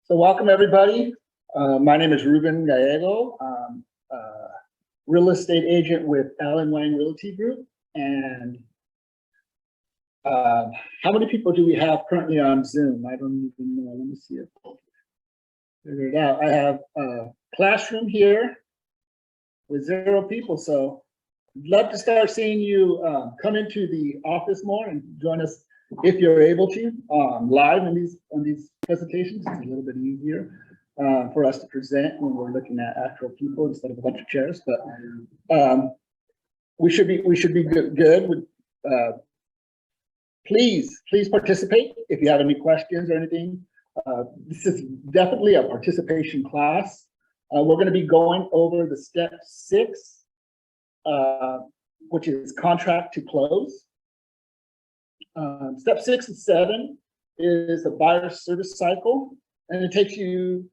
So welcome everybody. My name is Ruben Gallego. I'm a real estate agent with Allen Wang Realty Group. And how many people do we have currently on Zoom? I don't even know. Let me see it. Figure it out. I have a classroom here with 0 people. So I'd love to start seeing you come into the office more and join us if you're able to live on these presentations. It's a little bit easier for us to present when we're looking at actual people instead of a bunch of chairs. But we should be good with. Please participate if you have any questions or anything. This is definitely a participation class. We're going to be going over the step 6, which is contract to close. Step 6 and 7 is the buyer service cycle, and it takes you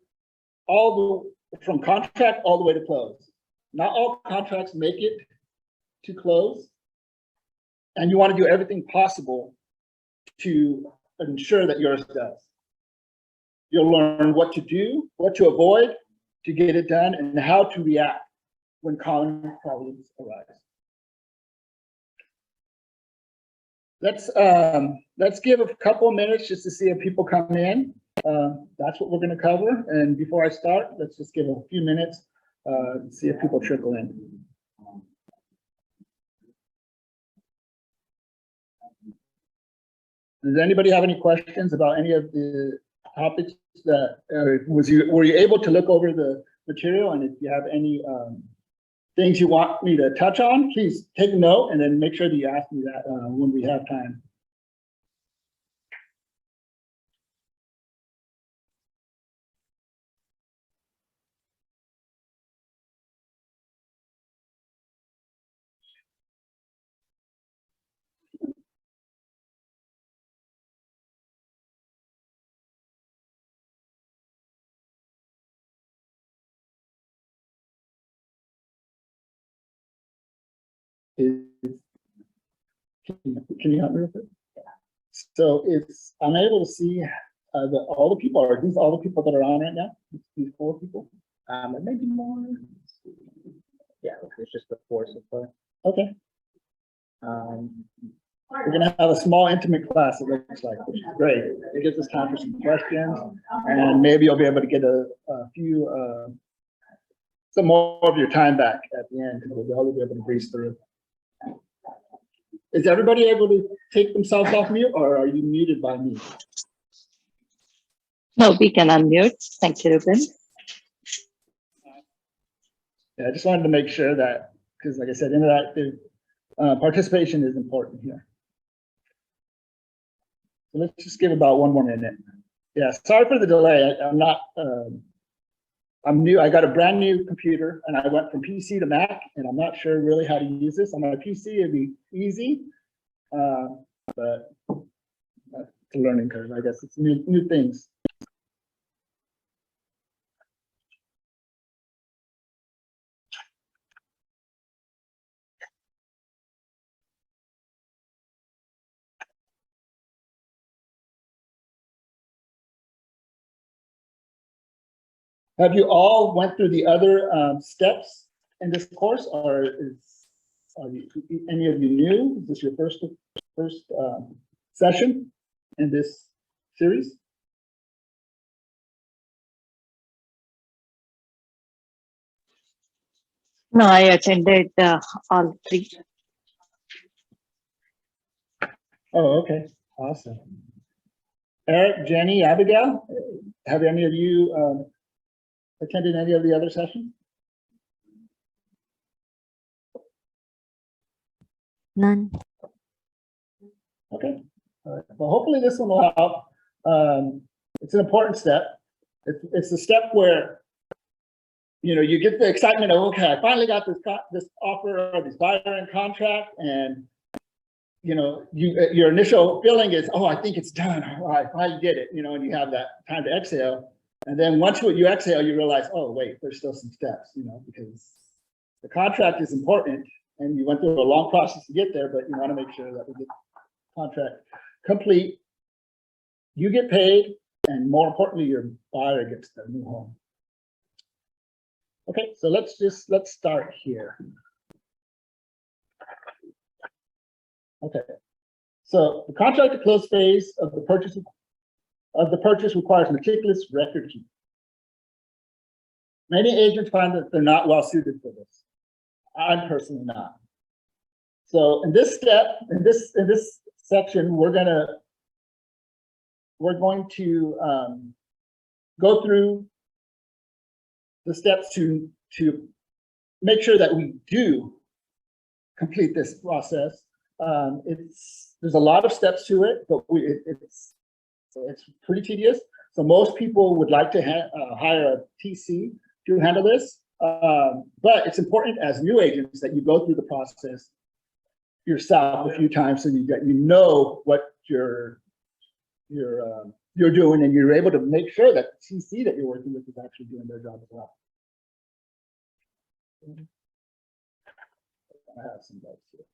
from contract all the way to close. Not all contracts make it to close, and you want to do everything possible to ensure that yours does. You'll learn what to do, what to avoid to get it done, and how to react when common problems arise. Let's give a couple of minutes just to see if people come in. That's what we're going to cover. And before I start, let's just give a few minutes, see if people trickle in. Does anybody have any questions about any of the topics that were you able to look over the material? And if you have any things you want me to touch on, please take a note and then make sure that you ask me that when we have time. Can you help me with it? Yeah. So I'm able to see all the people. Are these all the people that are on right now? These 4 people? Maybe more. Yeah, it's just the 4 so far. Okay. We're gonna have a small intimate class, it looks like, which is great. It gives us time for some questions, and maybe you'll be able to get a few some more of your time back at the end, because we'll be able to breeze through. Is everybody able to take themselves off mute, or are you muted by me? No, we can unmute. Thank you, Ruben. Yeah, I just wanted to make sure that, because like I said, interactive participation is important here. So let's just give about 1 more minute. Yeah, sorry for the delay. I'm new. I got a brand new computer, and I went from PC to Mac, and I'm not sure really how to use this. On my PC, it'd be easy, but it's a learning curve. I guess it's new things. Have you all went through the other steps in this course, or are any of you new? Is this your first session in this series? No, I attended all 3. Oh, okay, awesome. Eric, Jenny, Abigail, have any of you attended any of the other sessions? None. Okay. All right. Well, hopefully this one will help. It's an important step. It's the step where you get the excitement of, okay, I finally got this offer or this buyer in contract, and your initial feeling is, oh, I think it's done. Oh, I finally did it. And you have that time to exhale. And then once you exhale, you realize, oh, wait, there's still some steps, because the contract is important, and you went through a long process to get there, but you want to make sure that we get the contract complete. You get paid, and more importantly, your buyer gets their new home. Okay, so let's start here. Okay, so the contract to close phase of the purchase requires meticulous record keeping. Many agents find that they're not well suited for this. I'm personally not. So in this step, in this section, we're going to go through the steps to make sure that we do complete this process. There's a lot of steps to it, but it's pretty tedious. So most people would like to hire a TC to handle this, but it's important as new agents that you go through the process yourself a few times so you know what you're doing, and you're able to make sure that the TC that you're working with is actually doing their job as well. I have some notes here.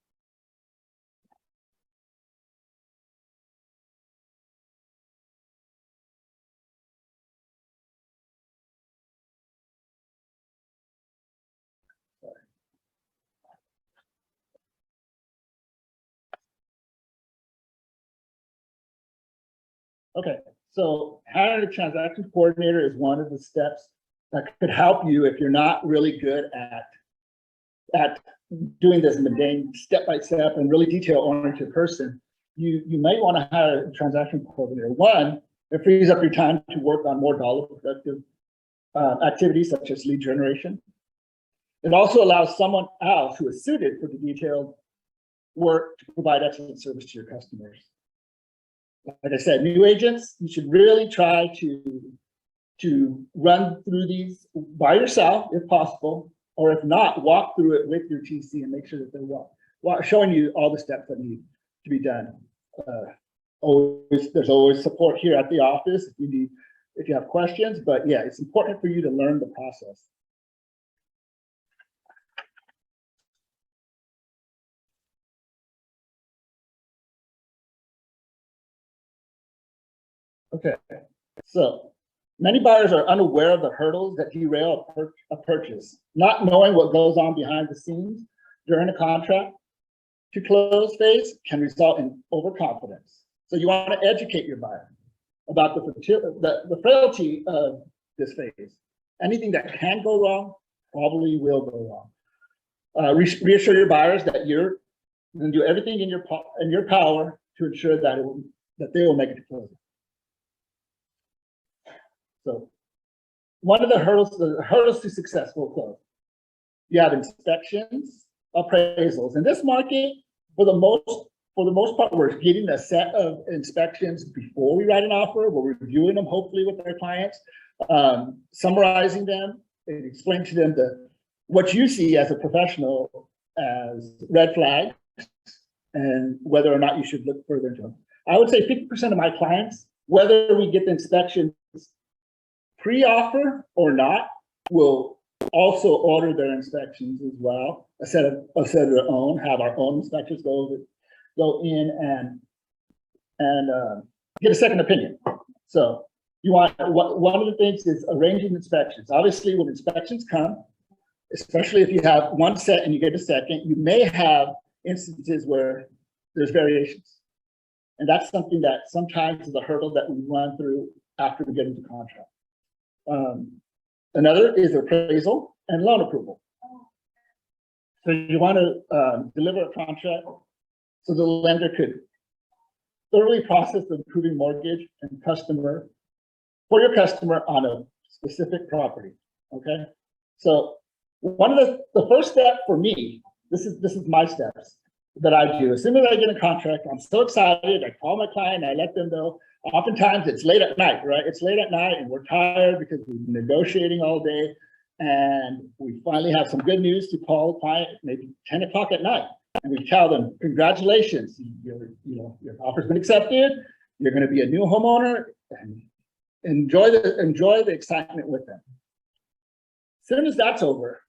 Okay, so hiring a transaction coordinator is one of the steps that could help you if you're not really good at doing this mundane step-by-step and really detail-oriented person. You might want to hire a transaction coordinator. One, it frees up your time to work on more dollar productive activities such as lead generation. It also allows someone else who is suited for the detailed work to provide excellent service to your customers. Like I said, new agents, you should really try to run through these by yourself if possible, or if not, walk through it with your TC and make sure that they're showing you all the steps that need to be done. There's always support here at the office if you have questions, but yeah, it's important for you to learn the process. Okay, so many buyers are unaware of the hurdles that derail a purchase. Not knowing what goes on behind the scenes during a contract to close phase can result in overconfidence. So you want to educate your buyer about the frailty of this phase. Anything that can go wrong probably will go wrong. Reassure your buyers that you're going to do everything in your power to ensure that they will make it to closing. So one of the hurdles to successful close. You have inspections, appraisals. In this market, for the most part, we're getting a set of inspections before we write an offer. We're reviewing them, hopefully, with our clients, summarizing them, and explaining to them what you see as a professional as red flags and whether or not you should look further into them. I would say 50% of my clients, whether we get the inspections pre-offer or not, will also order their inspections as well, a set of their own, have our own inspectors go in and get a second opinion. So you want, one of the things is arranging inspections. Obviously, when inspections come, especially if you have one set and you get a second, you may have instances where there's variations. And that's something that sometimes is a hurdle that we run through after we get into contract. Another is appraisal and loan approval. So you want to deliver a contract so the lender could thoroughly process the approving mortgage and for your customer on a specific property. Okay, so one of the first step for me, this is my steps that I do. As soon as I get a contract, I'm so excited. I call my client, I let them know. Oftentimes it's late at night, right? It's late at night and we're tired because we've been negotiating all day, and we finally have some good news to call the client maybe 10 o'clock at night. And we tell them, congratulations, your offer's been accepted. You're going to be a new homeowner, and enjoy the excitement with them. As soon as that's over,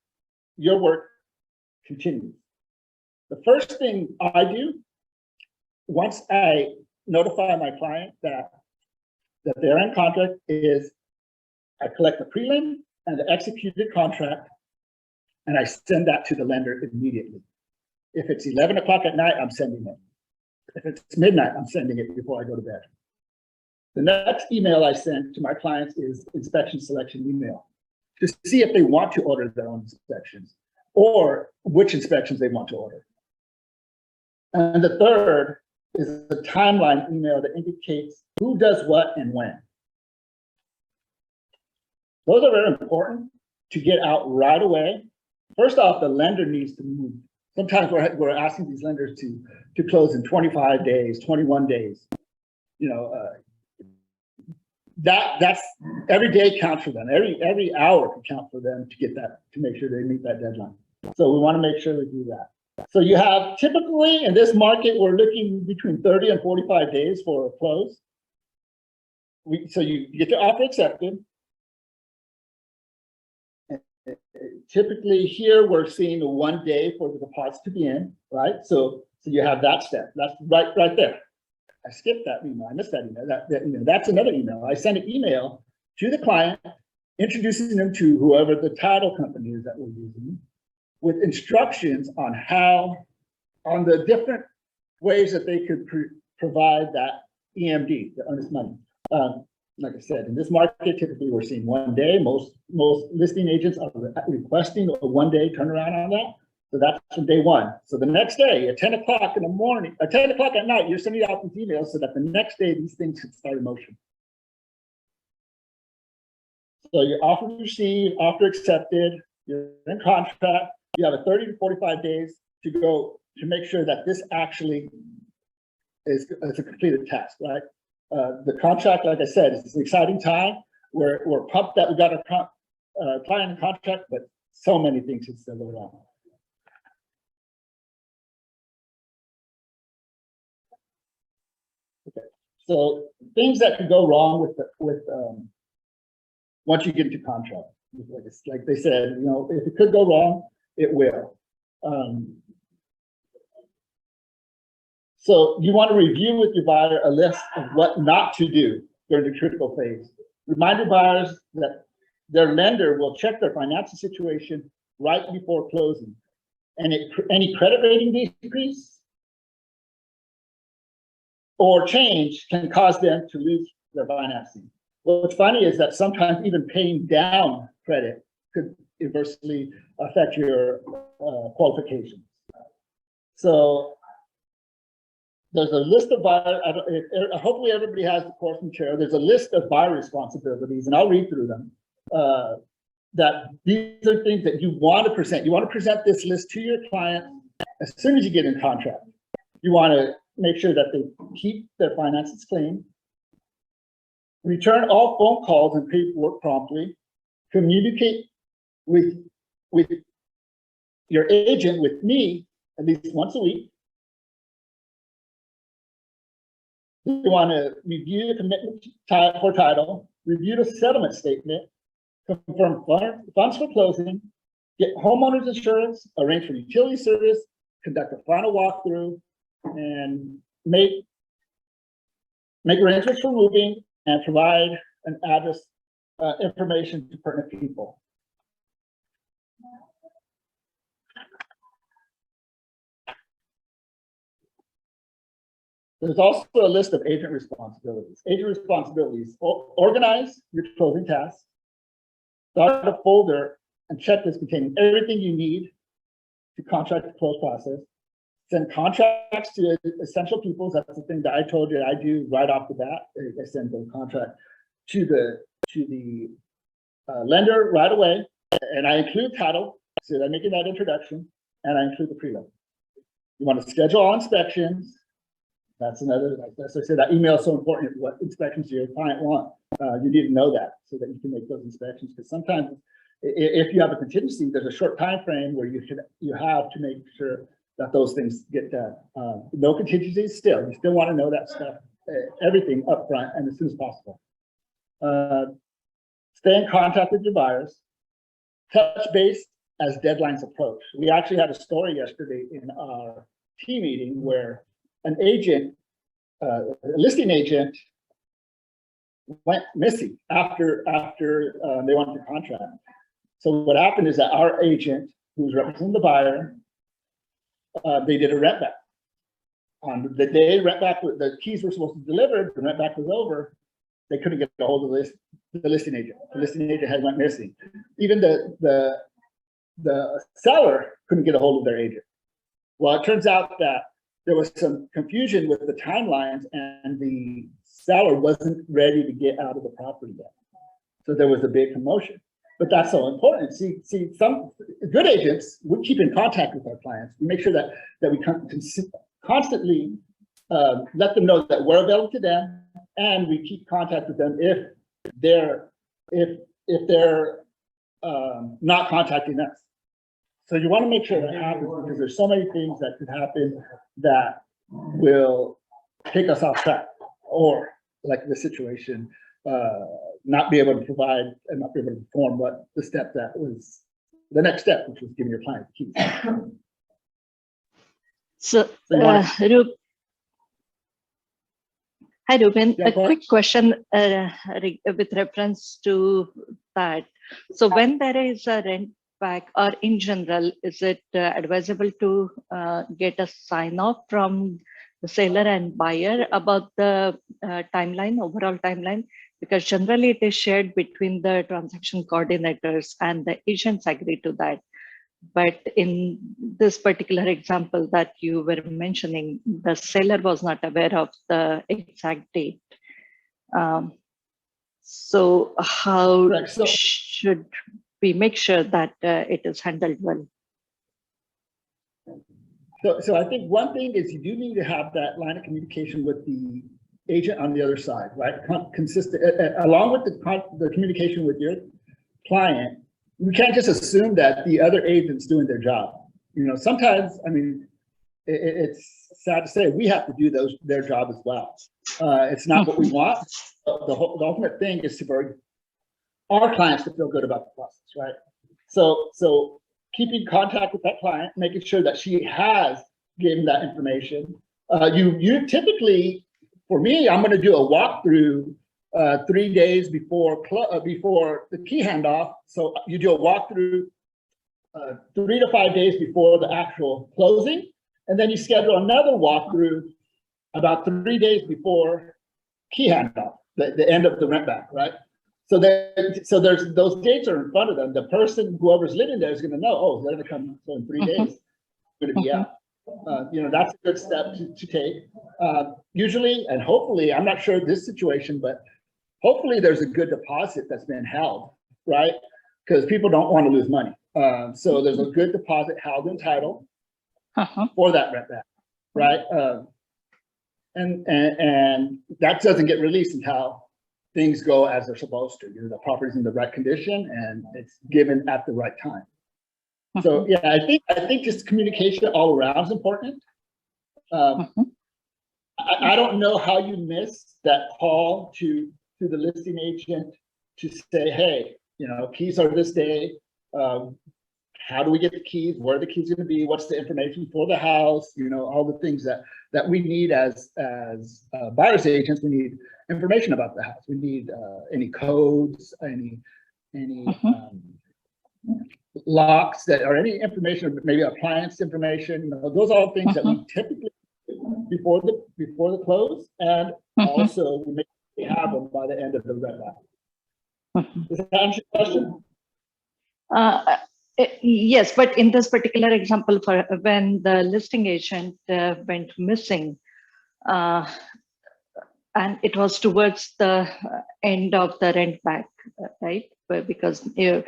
your work continues. The first thing I do, once I notify my client that that they're in contract is I collect the prelim and the executed contract, and I send that to the lender immediately. If it's 11 o'clock at night, I'm sending it. If it's midnight, I'm sending it before I go to bed. The next email I send to my clients is inspection selection email to see if they want to order their own inspections or which inspections they want to order. And the third is a timeline email that indicates who does what and when. Those are very important to get out right away. First off, the lender needs to move. Sometimes we're asking these lenders to close in 25 days, 21 days. You know, that's every day counts for them. Every hour can count for them to get that, to make sure they meet that deadline. So we want to make sure we do that. So you have typically in this market, we're looking between 30 and 45 days for a close. So you get the offer accepted. Typically here, we're seeing 1 day for the deposits to be in, right? So you have that step. That's right there. I skipped that email. I missed that email. That email. That's another email. I send an email to the client, introducing them to whoever the title company is that we're using, with instructions on on the different ways that they could provide that EMD, the earnest money. Like I said, in this market, typically we're seeing 1 day. Most listing agents are requesting a 1 day turnaround on that. So that's from day one. So the next day at 10 o'clock in the morning, at 10 o'clock at night, you're sending out these emails so that the next day these things can start in motion. So your offer received, offer accepted, you're in contract, you have a 30 to 45 days to go to make sure that this actually is a completed task, right? The contract, like I said, is an exciting time. We're pumped that we got a client in contract, but so many things can still go wrong. Okay, so things that could go wrong with once you get into contract, like they said, you know, if it could go wrong, it will. So you want to review with your buyer a list of what not to do during the critical phase. Remind your buyers that their lender will check their financial situation right before closing. And any credit rating decrease or change can cause them to lose their financing. What's funny is that sometimes even paying down credit could adversely affect your qualifications. So there's a list of buyer, hopefully everybody has the course material. There's a list of buyer responsibilities, and I'll read through them. That these are things that you want to present. You want to present this list to your client as soon as you get in contract. You want to make sure that they keep their finances clean. Return all phone calls and paperwork promptly. Communicate with your agent, with me, at least once a week. You want to review the commitment for title, review the settlement statement, confirm funds for closing, get homeowners insurance, arrange for utility service, conduct a final walkthrough, and make arrangements for moving and provide an address information to pertinent people. There's also a list of agent responsibilities. Agent responsibilities: organize your closing tasks, start a folder and checklist containing everything you need to contract the close process, send contracts to essential people. That's the thing that I told you I do right off the bat. I send the contract to the lender right away, and I include title, so I'm making that introduction, and I include the prelim. You want to schedule all inspections. That's another, as I said, that email is so important. What inspections do your client want? You need to know that so that you can make those inspections. Because sometimes, if you have a contingency, there's a short time frame where you have to make sure that those things get done. No contingencies still. You still want to know that stuff, everything up front and as soon as possible. Stay in contact with your buyers. Touch base as deadlines approach. We actually had a story yesterday in our team meeting where an agent, a listing agent, went missing after they went to contract. So what happened is that our agent, who was representing the buyer, they did a rent back. On the day rent back, the keys were supposed to be delivered, the rent back was over, they couldn't get a hold of the listing agent. The listing agent had went missing. Even the seller couldn't get a hold of their agent. Well, it turns out that there was some confusion with the timelines, and the seller wasn't ready to get out of the property yet. So there was a big commotion. But that's so important. See, some good agents, we keep in contact with our clients. We make sure that we constantly let them know that we're available to them, and we keep contact with them if they're not contacting us. So you want to make sure that happens, because there's so many things that could happen that will take us off track, or like the situation, not be able to provide and not be able to perform what the step that was the next step, which was giving your client the keys. So, hi, Ruben. Yeah, A quick question with reference to that. So when there is a rent back, or in general, is it advisable to get a sign off from the seller and buyer about the timeline, overall timeline? Because generally it is shared between the transaction coordinators, and the agents agree to that. But in this particular example that you were mentioning, the seller was not aware of the exact date. So how should we make sure that it is handled well? So I think one thing is you do need to have that line of communication with the agent on the other side, right? Consistent, along with the communication with your client. We can't just assume that the other agent's doing their job. You know, sometimes, I mean, it's sad to say, we have to do their job as well. It's not what we want. The ultimate thing is for our clients to feel good about the process, right? So keeping contact with that client, making sure that she has given that information. You typically, for me, I'm going to do a walkthrough 3 days before the key handoff. So you do a walkthrough 3 to 5 days before the actual closing, and then you schedule another walkthrough about 3 days before key handoff, the end of the rent back, right? So there's those dates are in front of them. The person, whoever's living there, is going to know, oh, they're going to come. So in 3 days, I'm going to be out. You know, that's a good step to take. Usually, and hopefully, I'm not sure this situation, but hopefully there's a good deposit that's been held, right? Because people don't want to lose money. So there's a good deposit held in title for that rent back, right? And that doesn't get released until things go as they're supposed to. You know, the property's in the right condition and it's given at the right time. So yeah, I think just communication all around is important. I don't know how you miss that call to the listing agent to say, hey, you know, keys are this day. How do we get the keys? Where are the keys going to be? What's the information for the house? You know, all the things that we need as buyer's agents. We need information about the house. We need any codes, any locks that are any information, maybe appliance information. You know, those are all things that we typically do before the close, and also we make sure we have them by the end of the rent back. Does that answer your question? Yes, but in this particular example, for when the listing agent went missing, and it was towards the end of the rent back, right? Because if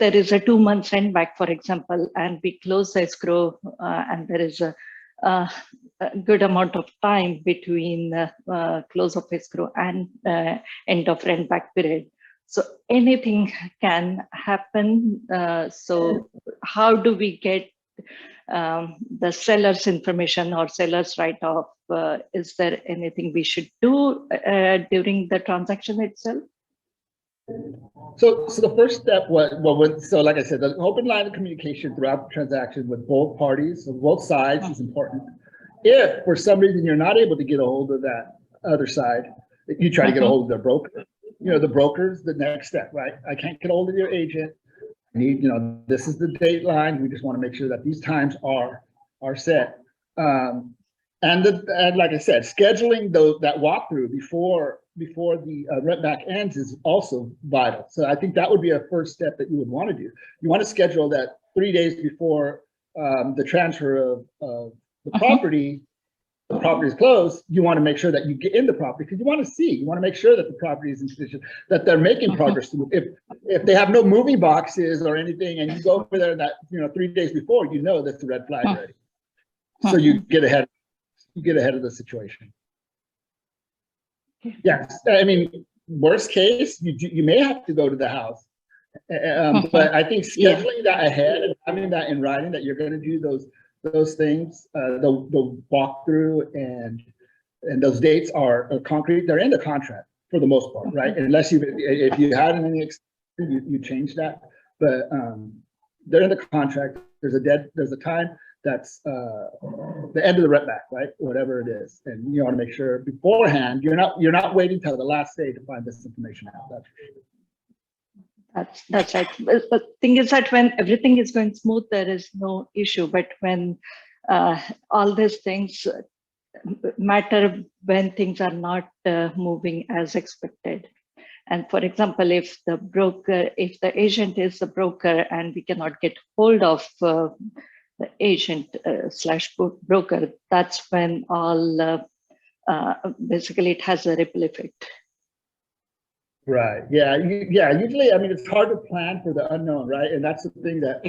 there is a 2 month rent back, for example, and we close escrow, and there is a good amount of time between close of escrow and end of rent back period. So anything can happen. So how do we get the seller's information or seller's write-off? Is there anything we should do during the transaction itself? So the first step was, so like I said, the open line of communication throughout the transaction with both parties, so both sides is important. If for some reason you're not able to get a hold of that other side, You try to get a hold of their broker. The broker's the next step, right? I can't get a hold of your agent. I need, this is the dateline. We just want to make sure that these times are set. And like I said, scheduling that walkthrough before the rent back ends is also vital. So I think that would be a first step that you would want to do. You want to schedule that 3 days before the transfer of the property. The property is closed. You want to make sure that you get in the property because you want to make sure that the property is in condition, that they're making progress. If they have no moving boxes or anything, and you go over there that 3 days before, that's a red flag already. So you get ahead. You get ahead of the situation. Yes, I mean, worst case, you may have to go to the house, but I think scheduling that ahead and having that in writing that you're going to do those things, the walkthrough and those dates are concrete. They're in the contract for the most part, right? Unless if you had any, you change that, but they're in the contract. There's a time. That's the end of the rent back, right? Whatever it is, and you want to make sure beforehand you're not waiting till the last day to find this information out. That's right. But the thing is that when everything is going smooth, there is no issue. But when all these things matter, when things are not moving as expected. And for example, if the agent is the broker and we cannot get hold of the agent slash broker, that's when all basically it has a ripple effect. Right. Yeah. Usually, I mean, it's hard to plan for the unknown, right? And that's the thing that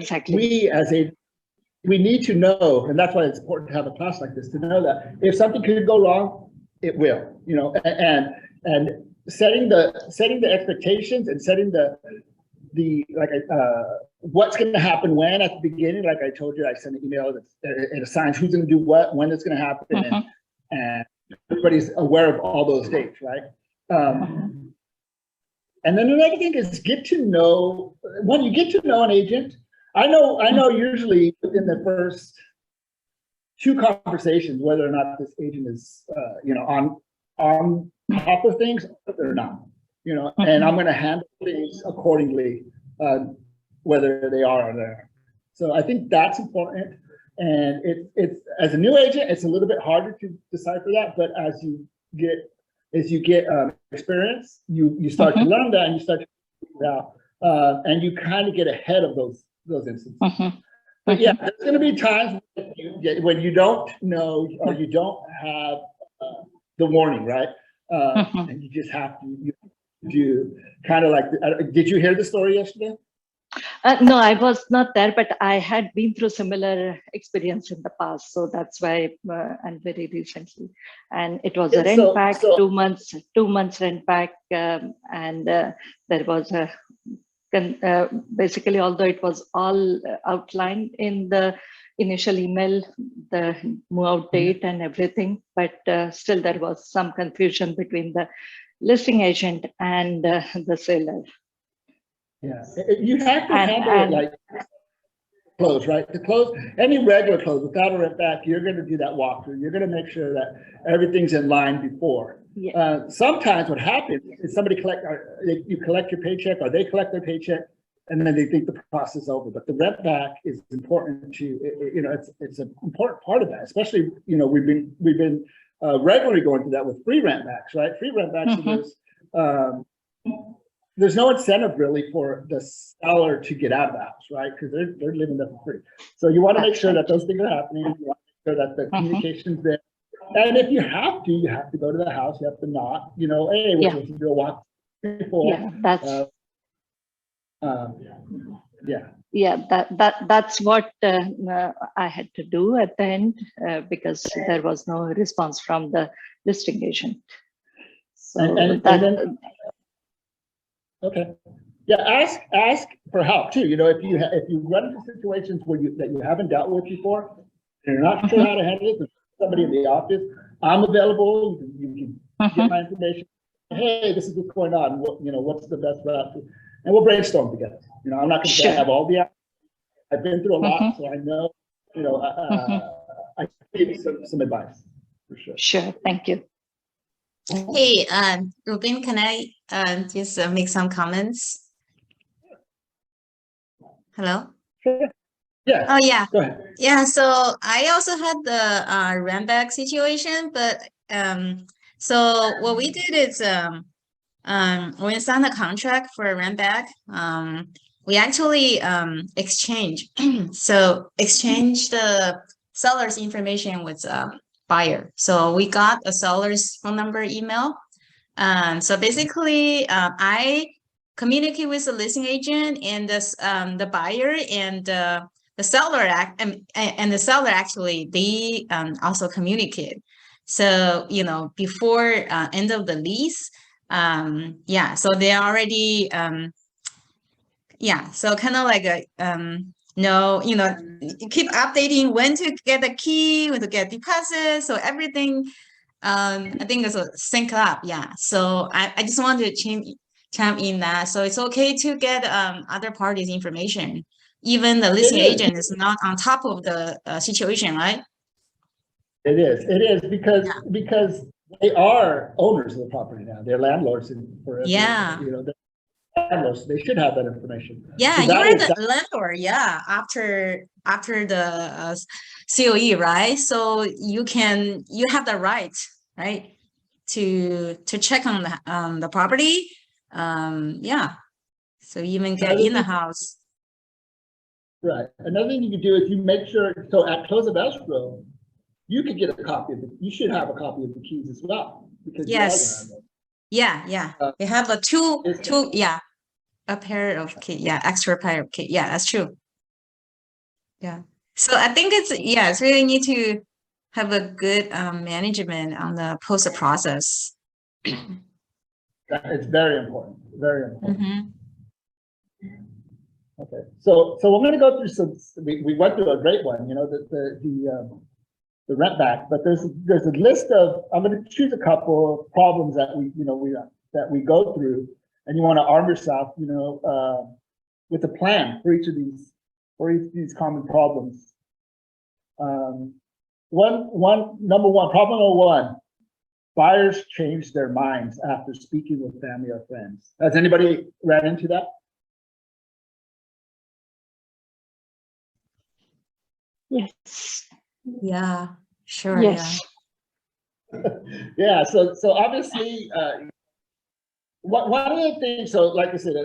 we need to know, and that's why it's important to have a class like this to know that if something could go wrong, it will. And setting the expectations and setting what's going to happen when at the beginning, like I told you, I sent an email that it assigns who's going to do what, when it's going to happen, and everybody's aware of all those dates, right? And then another thing is when you get to know an agent. I know usually within the first 2 conversations whether or not this agent is on top of things or not. And I'm going to handle things accordingly, whether they are or there. So I think that's important. And it's as a new agent, it's a little bit harder to decipher that. But as you get experience, you start to learn that, and you start to figure it out, and you kind of get ahead of those instances. But yeah, there's going to be times when you don't know or you don't have the warning, right? And you just have to do kind of like. Did you hear the story yesterday? No, I was not there, but I had been through similar experience in the past, so that's why, and very recently, and it was a rent back, 2 months rent back, and there was a basically, although it was all outlined in the initial email, the move out date and everything, but still there was some confusion between the listing agent and the seller. Yeah, you have to handle it like close, right? To close any regular close without a rent back, you're going to do that walkthrough. You're going to make sure that everything's in line before. Yeah. Sometimes what happens is you collect your paycheck, or they collect their paycheck, and then they think the process is over. But the rent back is important to, it's an important part of that. Especially, we've been regularly going through that with free rent backs, right? Free rent backs. There's no incentive really for the seller to get out of the house, right? Because they're living there for free. So you want to make sure that those things are happening. You want to make sure that the communication's there. And if you have to go to the house. You have to knock. Hey, we're supposed to do a walk before. Yeah, that's. That's what I had to do at the end because there was no response from the listing agent. So okay. Yeah, ask for help too. If you run into situations that you haven't dealt with before, and you're not sure how to handle it, there's somebody in the office. I'm available. You can get my information. Hey, this is what's going on. What's the best route? And we'll brainstorm together. I'm not going to say I have all the answers. I've been through a lot, so I know. I can give you some advice for sure. Sure. Thank you. Hey, Ruben, can I just make some comments? Hello? Sure. Yeah, Oh, yeah. go ahead. Yeah, so I also had the rent back situation, but so what we did is when we signed the contract for a rent back, we actually exchange exchange the seller's information with buyer. So we got a seller's phone number, email. So basically, I communicate with the listing agent and the buyer and the seller and the seller actually they also communicate. So before end of the lease, yeah. So they already yeah. So kind of like a no, keep updating when to get the key, when to get deposit. So everything I think it's a sync up. Yeah. So I just wanted to chime in that. So it's okay to get other parties' information. Even the listing is. agent is not on top of the situation, right? It is because they are owners of the property now. They're landlords forever. Yeah. They're landlords. They should have that information. Yeah, So you that are is the landlord. Yeah, after the COE, right? So you have the right, right, to check on the property. Yeah. So even get in the house. right. Another thing you can do is you make sure, so at close of escrow, you could get a copy of it. You should have a copy of the keys as well, because you are the Yes. landlord. Yeah. They have a yeah, a pair of key. Yeah, extra pair of key. Yeah, that's true. Yeah. So I think it's really need to have a good management on the post process. It's very important, very important. Mhm. Okay, so we're going to go through some. We went through a great one, the rent back, but there's a list of. I'm going to choose a couple of problems that we go through, and you want to arm yourself, with a plan for each of these common problems. Number one, problem number one: buyers change their minds after speaking with family or friends. Has anybody ran into that? Yes. Yeah, sure. Yes. Yeah. So obviously, one of the things. So like I said,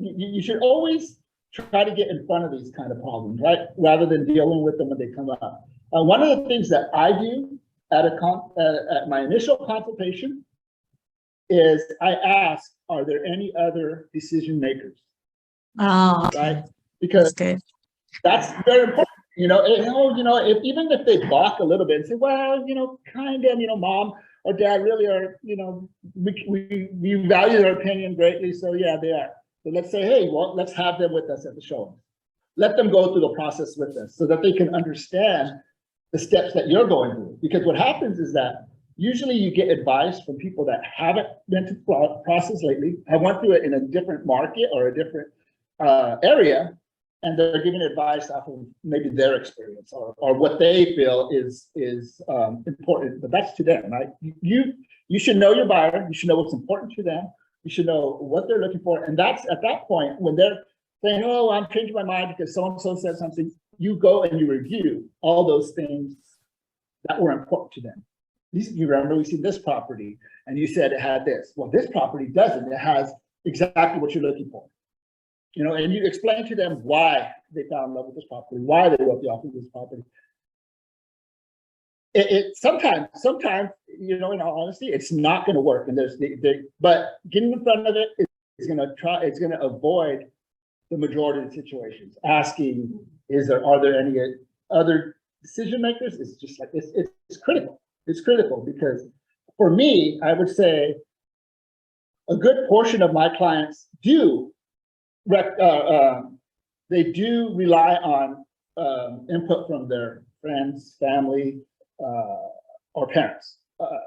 you should always try to get in front of these kind of problems, right? Rather than dealing with them when they come up. One of the things that I do at my initial consultation is I ask, are there any other decision makers? Oh, okay. Right? Because That's good. that's very important. Even if they balk a little bit and say, well, kind of, mom or dad really are, we value their opinion greatly. So yeah, they are. So let's say, hey, well, let's have them with us at the show. Let them go through the process with us so that they can understand the steps that you're going through. Because what happens is that usually you get advice from people that haven't been through the process lately, have went through it in a different market or a different area, and they're giving advice off of maybe their experience or what they feel is important, but that's to them, right? You should know your buyer. You should know what's important to them. You should know what they're looking for, and that's at that point when they're saying, "Oh, I'm changing my mind because so and so said something." You go and you review all those things that were important to them. You remember we see this property, and you said it had this. Well, this property doesn't. It has exactly what you're looking for. And you explain to them why they fell in love with this property, why they wrote the offer of this property. Sometimes, in all honesty, it's not going to work. And but getting in front of it is going to avoid the majority of the situations. Asking, are there any other decision makers? It's just like it's critical. It's critical because for me, I would say a good portion of my clients do they do rely on input from their friends, family, or parents.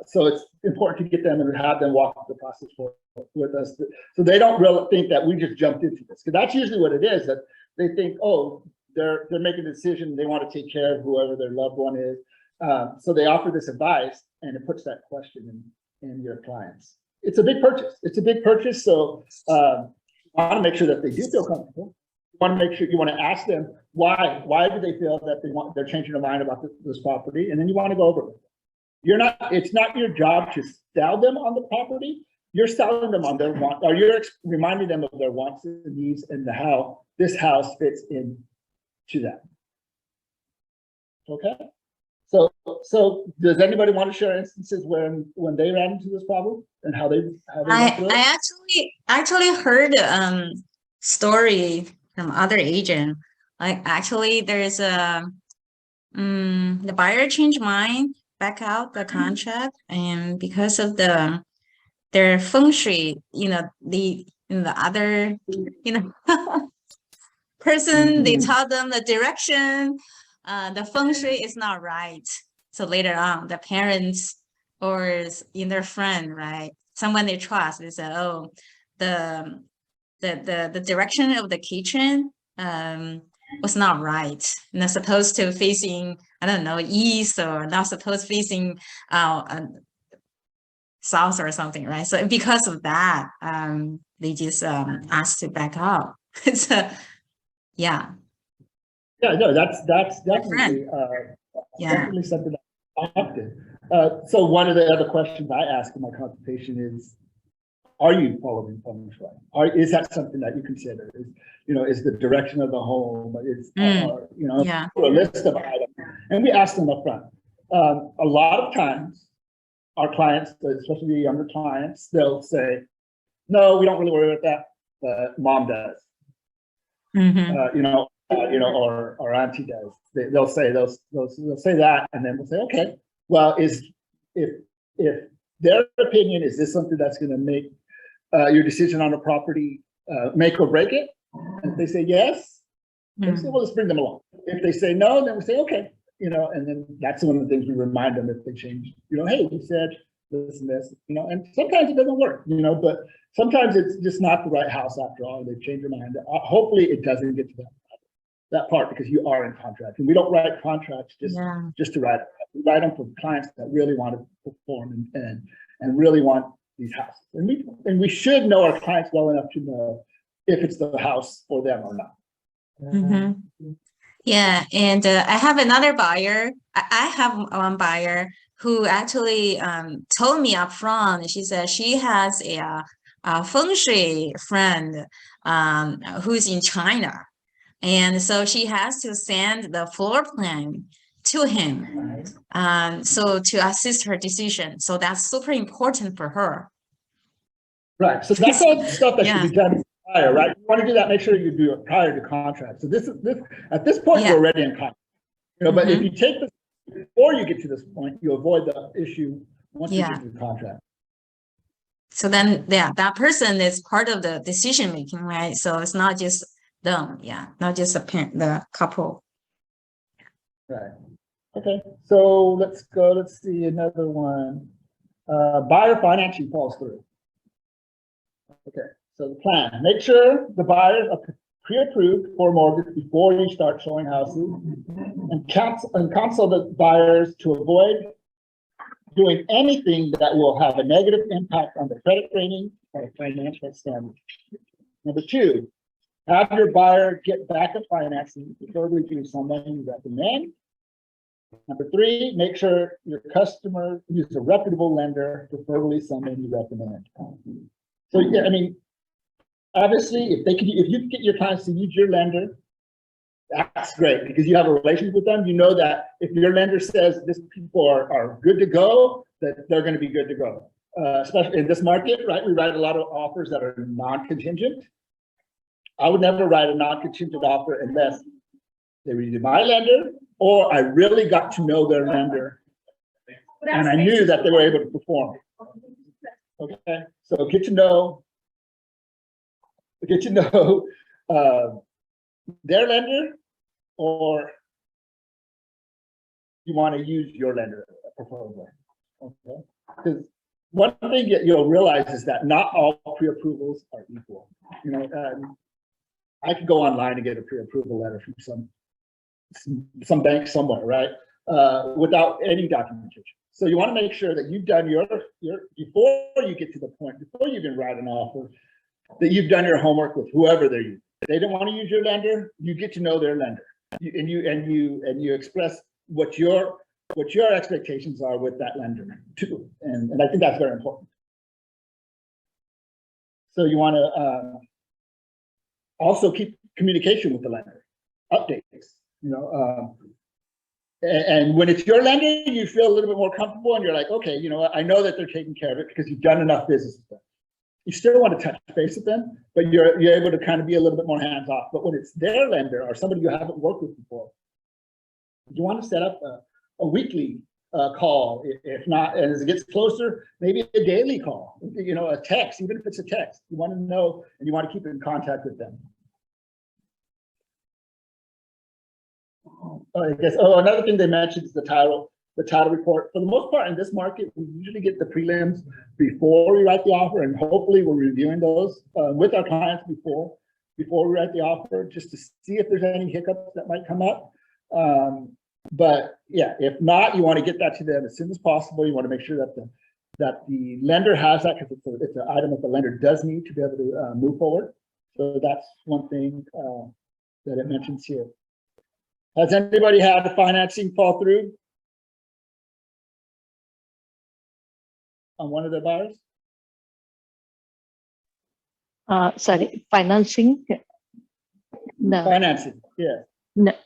So it's important to get them and have them walk through the process with us, so they don't really think that we just jumped into this. Because that's usually what it is. That they think, oh, they're making a decision. They want to take care of whoever their loved one is. So they offer this advice, and it puts that question and your clients. It's a big purchase. It's a big purchase. So you want to make sure that they do feel comfortable. You want to make sure, you want to ask them why do they feel that they're changing their mind about this property, and then you want to go over it. It's not your job to sell them on the property. You're selling them on their want, or you're reminding them of their wants and needs and how this house fits into that. Okay. So does anybody want to share instances when they ran into this problem and how they went through it? I actually heard story from other agent. Like actually there's the buyer changed mind, back out the contract, and because of their feng shui, the other person, they tell them the direction, the feng shui is not right. So later on, the parents or their friend, right, someone they trust, they say, oh, the direction of the kitchen was not right. Not supposed to facing, I don't know, east, or not supposed facing south or something, right? So because of that, they just asked to back up. So yeah. Yeah, no, that's definitely definitely something that often. So one of the other questions I ask in my consultation is, are you following feng shui? Is that something that you consider? Is the direction of the home? Is a list of items, and we ask them up front. A lot of times, our clients, especially the younger clients, they'll say, "No, we don't really worry about that, but mom does." Or auntie does. They'll say that, and then we'll say, okay, well, if their opinion, is this something that's going to make your decision on a property make or break it? And if they say yes, then we say, well, let's bring them along. If they say no, then we say, okay, and then that's one of the things we remind them if they change. Hey, we said this and this, and sometimes it doesn't work, but sometimes it's just not the right house after all. They change their mind. Hopefully, it doesn't get to that part, because you are in contract, and we don't write contracts just to write. We write them for clients that really want to perform and really want these houses. And we should know our clients well enough to know if it's the house for them or not. Yeah, and I have another buyer. I have one buyer who actually told me up front. She said she has a feng shui friend who's in China. And so she has to send the floor plan to him, so to assist her decision. So that's super important for her. Right. So that's all stuff that should be done prior, right? You want to do that, make sure you do it prior to contract. So this at this point, you're already in contract. But if you take this before you get to this point, you avoid the issue once you get to the contract. So then, that person is part of the decision making, right? So it's not just them, not just the couple. Right. Okay. So let's see another one. Buyer financing falls through. Okay. So the plan: make sure the buyers are pre-approved for mortgage before you start showing houses, and counsel the buyers to avoid doing anything that will have a negative impact on their credit rating or financial standing. Number 2, have your buyer get backup financing, preferably through someone you recommend. Number 3, make sure your customer uses a reputable lender, preferably someone you recommend. So yeah, I mean, obviously, if you can get your clients to use your lender, that's great, because you have a relationship with them. You know that if your lender says these people are good to go, that they're going to be good to go. Especially in this market, right? We write a lot of offers that are non-contingent. I would never write a non-contingent offer unless they were either my lender or I really got to know their lender and I knew that they were able to perform. Okay, so get to know their lender, or you want to use your lender preferably. Okay, because one thing that you'll realize is that not all pre-approvals are equal. I could go online and get a pre-approval letter from some bank somewhere, right? Without any documentation. So you want to make sure that you've done your before you get to the point, before you even write an offer, that you've done your homework with whoever they're using. They don't want to use your lender, you get to know their lender. You express what your expectations are with that lender too. And I think that's very important. So you want to also keep communication with the lender, updates, you know, and when it's your lender, you feel a little bit more comfortable and you're like, okay, you know what, I know that they're taking care of it because you've done enough business with them. You still want to touch base with them, but you're able to kind of be a little bit more hands off. But when it's their lender or somebody you haven't worked with before, you want to set up a weekly call. If not, and as it gets closer, maybe a daily call, you know, a text, even if it's a text, you want to know and you want to keep in contact with them. I guess, another thing they mentioned is the title report. For the most part in this market, we usually get the prelims before we write the offer, and hopefully we're reviewing those with our clients before we write the offer, just to see if there's any hiccups that might come up. But yeah, if not, you want to get that to them as soon as possible. You want to make sure that the lender has that, because it's an item that the lender does need to be able to move forward. So that's one thing that it mentions here. Has anybody had the financing fall through on one of the buyers? Sorry, financing? No. Financing, yeah.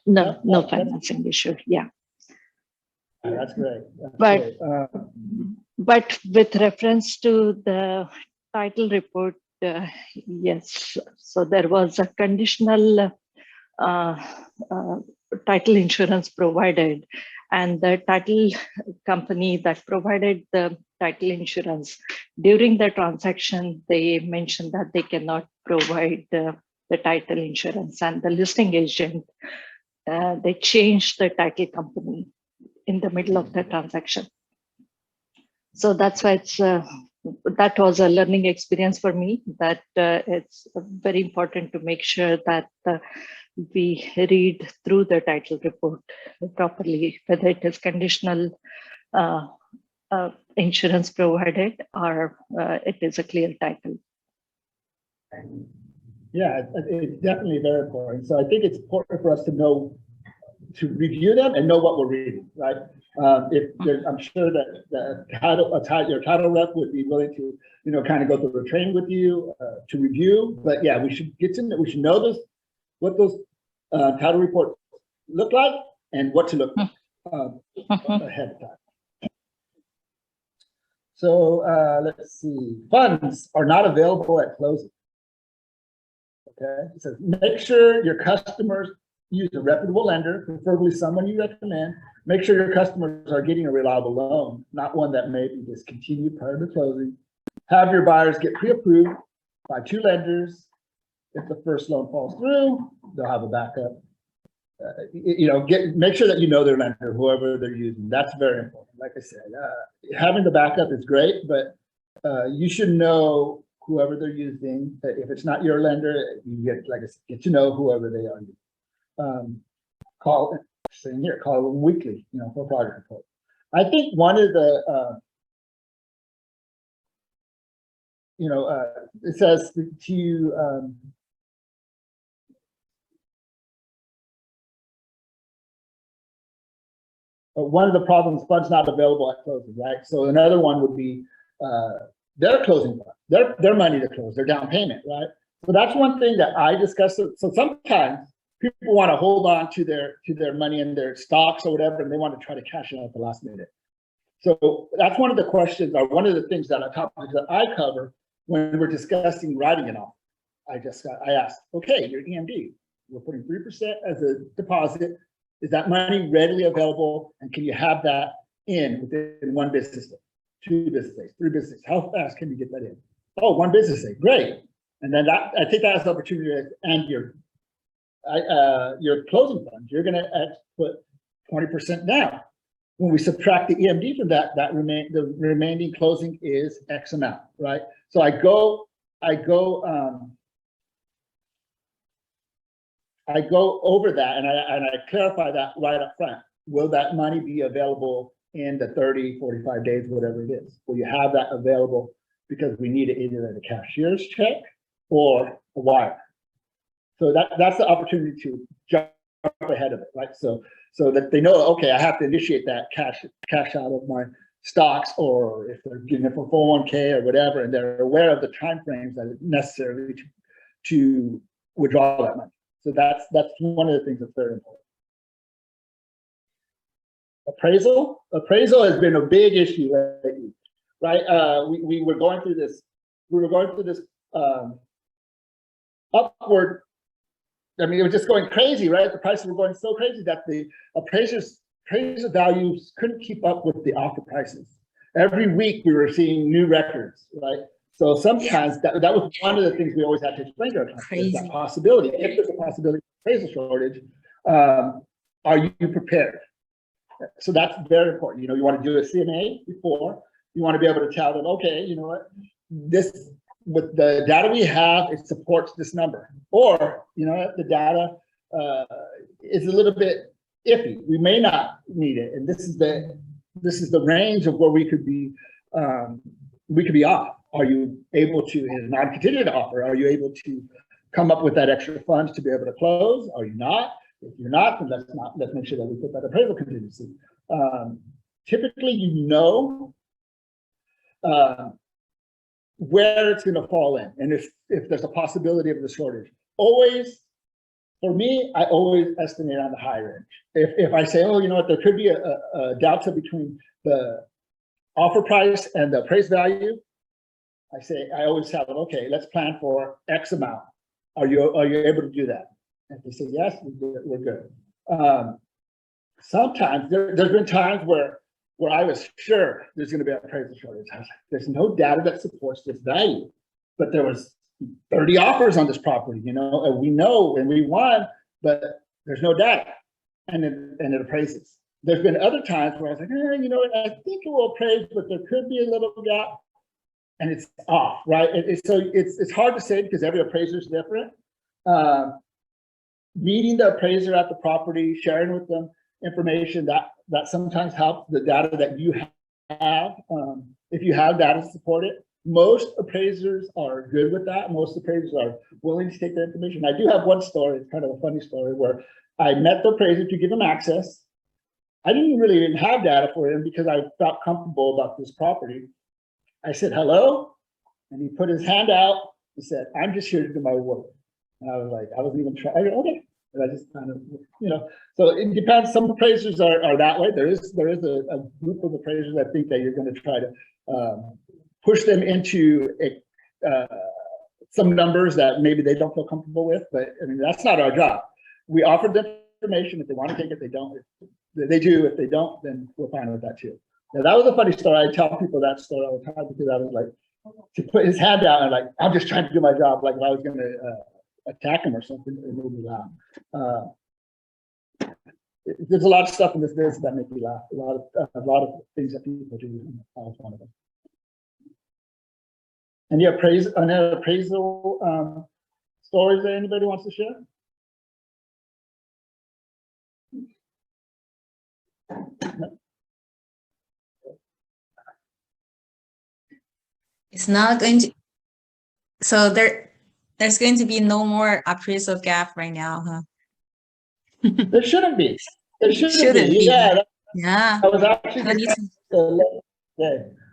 No financing issue. Yeah. That's great. That's But great. But with reference to the title report, yes. So there was a conditional title insurance provided, and the title company that provided the title insurance, during the transaction, they mentioned that they cannot provide the title insurance, and the listing agent, they changed the title company in the middle of the transaction. So that's why it's that was a learning experience for me, that it's very important to make sure that we read through the title report properly, whether it is conditional insurance provided or it is a clear title. Yeah, it's definitely very important. So I think it's important for us to know, to review them and know what we're reading, right? I'm sure that your title rep would be willing to, you know, kind of go through a training with you to review. But yeah, we should get to know, we should know what those title reports look like and what to look ahead of time. So let's see, funds are not available at closing. Okay, it says make sure your customers use a reputable lender, preferably someone you recommend. Make sure your customers are getting a reliable loan, not one that may be discontinued prior to closing. Have your buyers get pre-approved by 2 lenders. If the first loan falls through, they'll have a backup. You know, make sure that you know their lender, whoever they're using. That's very important. Like I said, having the backup is great, but you should know whoever they're using. If it's not your lender, you get to know whoever they are using. Call them weekly, you know, for project report. I think one of the it says to one of the problems, funds not available at closing, right? So another one would be their closing fund, their money to close, their down payment, right? So that's one thing that I discussed. So sometimes people want to hold on to their money in their stocks or whatever, and they want to try to cash it out at the last minute. So that's one of the questions, or one of the things that I cover when we're discussing writing it off. I asked, okay, your EMD, we're putting 3% as a deposit. Is that money readily available? And can you have that within 1 business day, 2 business days, 3 business days? How fast can you get that in? Oh, 1 business day, great. And then I take that as an opportunity to end your closing funds. You're going to put 20% down. When we subtract the EMD from the remaining closing is X amount, right? So I go over that and I clarify that right up front. Will that money be available in the 30, 45 days, whatever it is. Will you have that available because we need it either at a cashier's check or a wire? So that's the opportunity to jump ahead of it, right? So that they know, okay, I have to initiate that cash out of my stocks, or if they're getting it for 401k or whatever, and they're aware of the timeframes that are necessary to withdraw that money. So that's one of the things that's very important. Appraisal has been a big issue lately, right? We were going through this. Upward. I mean, it was just going crazy, right? The prices were going so crazy that the appraiser values couldn't keep up with the offer prices. Every week we were seeing new records, right? So sometimes that was one of the things we always had to explain to our clients, is that possibility. If there's a possibility of appraisal shortage, are you prepared? So that's very important. You know, you want to do a CMA before. You want to be able to tell them, okay, you know what, this, with the data we have, it supports this number. Or, you know, the data is a little bit iffy. We may not need it, and this is the range of where we could be off. Are you able to, in a non-contingent offer, are you able to come up with that extra funds to be able to close? Are you not? If you're not, then let's make sure that we put that appraisal contingency. Typically, you know where it's going to fall in, and if there's a possibility of the shortage. Always, for me, I always estimate on the high range. If I say, oh, you know what, there could be a delta between the offer price and the appraised value, I always tell them, okay, let's plan for X amount. Are you able to do that? And if they say yes, we're good. Sometimes there's been times where I was sure there's going to be an appraisal shortage. I was like, there's no data that supports this value, but there was 30 offers on this property, you know, and we know and we won, but there's no data, and it appraises. There's been other times where I was like, you know what, I think it will appraise, but there could be a little gap, and it's off, right? So it's hard to say because every appraiser is different. Meeting the appraiser at the property, sharing with them information that sometimes helps, the data that you have, if you have data to support it. Most appraisers are good with that. Most appraisers are willing to take that information. I do have one story, it's kind of a funny story, where I met the appraiser to give him access. I didn't have data for him because I felt comfortable about this property. I said, hello, and he put his hand out and said, I'm just here to do my work. And I was like, I wasn't even trying, okay. And I just kind of, you know, so it depends. Some appraisers are that way. There is a group of appraisers that think that you're going to try to push them into some numbers that maybe they don't feel comfortable with. But I mean, that's not our job. We offer them information. If they want to take it, they don't. If they do. If they don't, then we're fine with that too. Now, that was a funny story. I tell people that story all the time because I was like, to put his hand out and like, I'm just trying to do my job. Like if I was going to attack him or something, it made me laugh. There's a lot of stuff in this business that make me laugh. A lot of things that people do. That was one of them. Any appraisal stories that anybody wants to share? No. It's not going to, so there's going to be no more appraisal gap right now, huh? There shouldn't be. There shouldn't be. Yeah. I was actually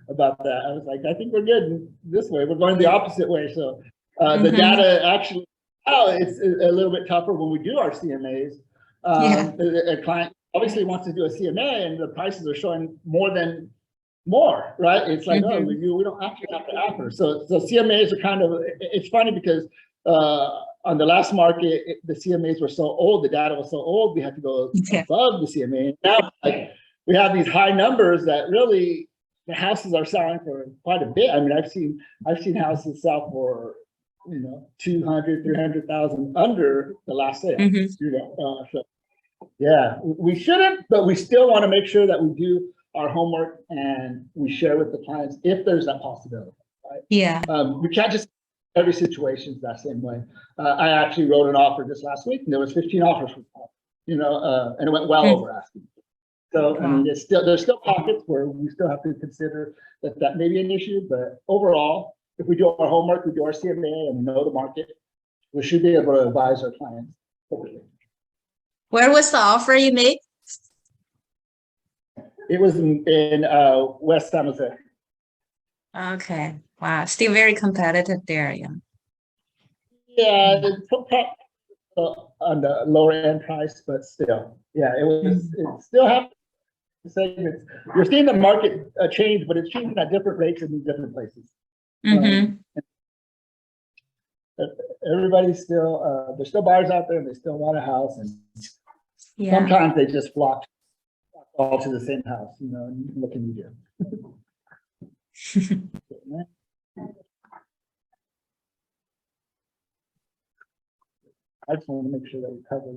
about that. I was like, I think we're good this way. We're going the opposite way. So the data actually, it's a little bit tougher when we do our CMAs. A client obviously wants to do a CMA and the prices are showing more, right? It's like, oh, we don't actually have to offer. So CMAs are kind of, it's funny because on the last market, the CMAs were so old, the data was so old, we had to go above the CMA. Now, like, we have these high numbers that really the houses are selling for quite a bit. I mean, I've seen houses sell for, you know, 200, 300,000 under the last sale. You know, so yeah, we shouldn't, but we still want to make sure that we do our homework and we share with the clients if there's that possibility. Right? Yeah. We can't just every situation is that same way. I actually wrote an offer just last week, and there was 15 offers, you know, and it went well over asking. So, I mean, there's still pockets where we still have to consider that may be an issue, but overall, if we do our homework, we do our CMA and we know the market, we should be able to advise our clients. Where was the offer you made? It was in West San Jose. Okay, wow, still very competitive there, yeah. Yeah, on the lower end price, but still, yeah, it still happened. You're seeing the market change, but it's changing at different rates in different places. Everybody's still, there's still buyers out there and they still want a house, and sometimes they just flock all to the same house, you know, and what can you do? I just want to make sure that we cover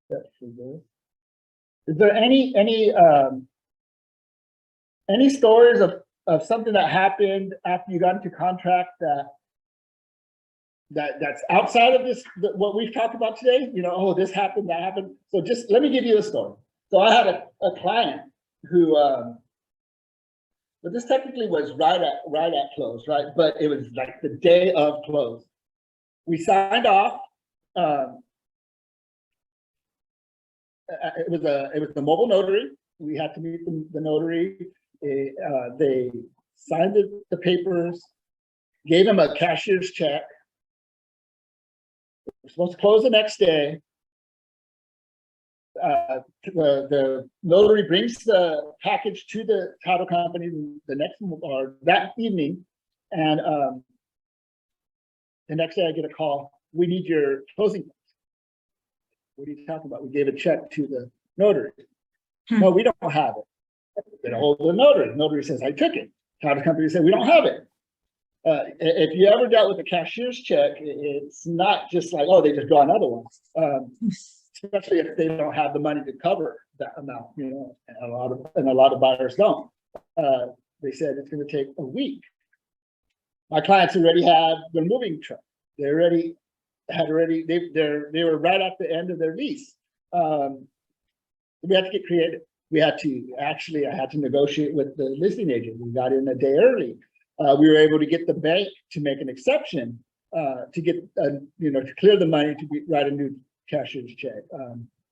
that for this. Is there any stories of something that happened after you got into contract that's outside of this, what we've talked about today? You know, oh, this happened, that happened. So just let me give you a story. So I had a client who, but this technically was right at close, right? But it was like the day of close. We signed off. It was the mobile notary. We had to meet the notary. They signed the papers, gave him a cashier's check. We're supposed to close the next day. The notary brings the package to the title company the next or that evening, and the next day I get a call. We need your closing. What are you talking about? We gave a check to the notary. No, we don't have it. Get a hold of the notary. The notary says, I took it. Title company said, we don't have it. If you ever dealt with a cashier's check, it's not just like, oh, they just draw another one. Especially if they don't have the money to cover that amount, you know, and a lot of buyers don't. They said it's going to take a week. My clients already had their moving truck. They were right at the end of their lease. We had to get creative. I had to negotiate with the listing agent. We got in a day early. We were able to get the bank to make an exception to get, to clear the money to write a new cashier's check.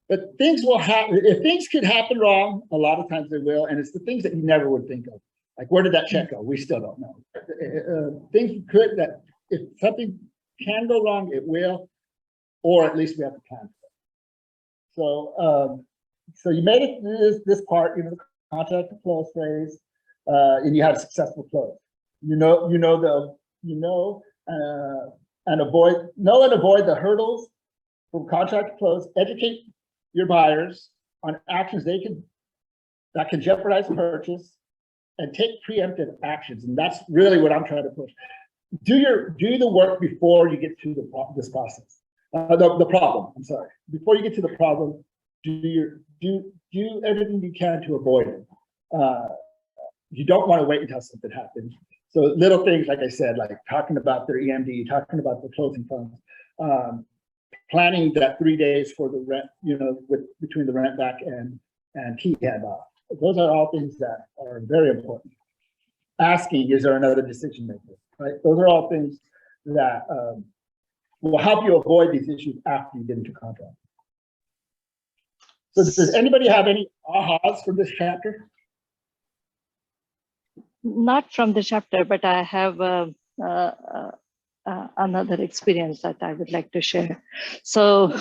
But things will happen. If things could happen wrong, a lot of times they will. And it's the things that you never would think of. Like, where did that check go? We still don't know. Things could, that if something can go wrong, it will, or at least we have to plan for it. So you made it through this part, the contract to close phase, and you had a successful close. And avoid the hurdles from contract to close. Educate your buyers on actions that can jeopardize purchase, and take preemptive actions. And that's really what I'm trying to push. Do the work before you get to this process. The problem. I'm sorry. Before you get to the problem, do everything you can to avoid it. You don't want to wait until something happens. So little things, like I said, like talking about their EMD, talking about the closing funds, planning that 3 days for the rent, between the rent back and key handoff. Those are all things that are very important. Asking, is there another decision maker, right? Those are all things that will help you avoid these issues after you get into contract. So does anybody have any ahas from this chapter? Not from the chapter, but I have another experience that I would like to share. So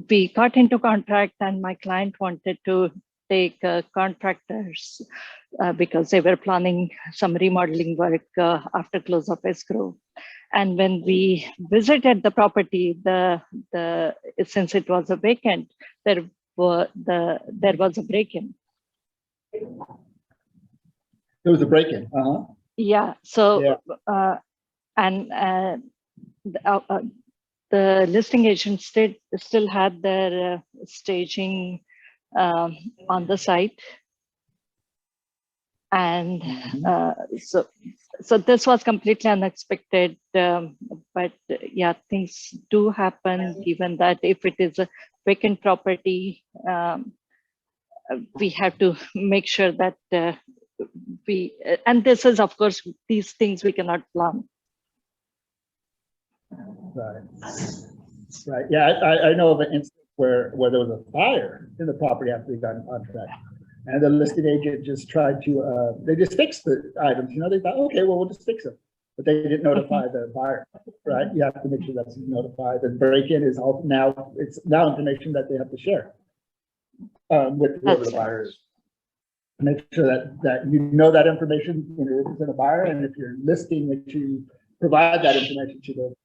we got into contract, and my client wanted to take contractors because they were planning some remodeling work after close of escrow. And when we visited the property, since it was a vacant, there was a break-in. There was a break-in. Yeah. So the listing agent still had their staging on the site, and so this was completely unexpected. But yeah, things do happen. Given that if it is a vacant property, we have to make sure that and this is, of course, these things we cannot plan. Right. Right. Yeah, I know of an instance where there was a fire in the property after we got in contract. And the listing agent just tried to, they just fixed the items. You know, they thought, okay, well, we'll just fix them. But they didn't notify the buyer, right? You have to make sure that's notified. The break-in is all now, it's now information that they have to share with whoever the buyer is. Make sure that you know that information when you're representing a buyer, and if you're listing, make sure you provide that information to the.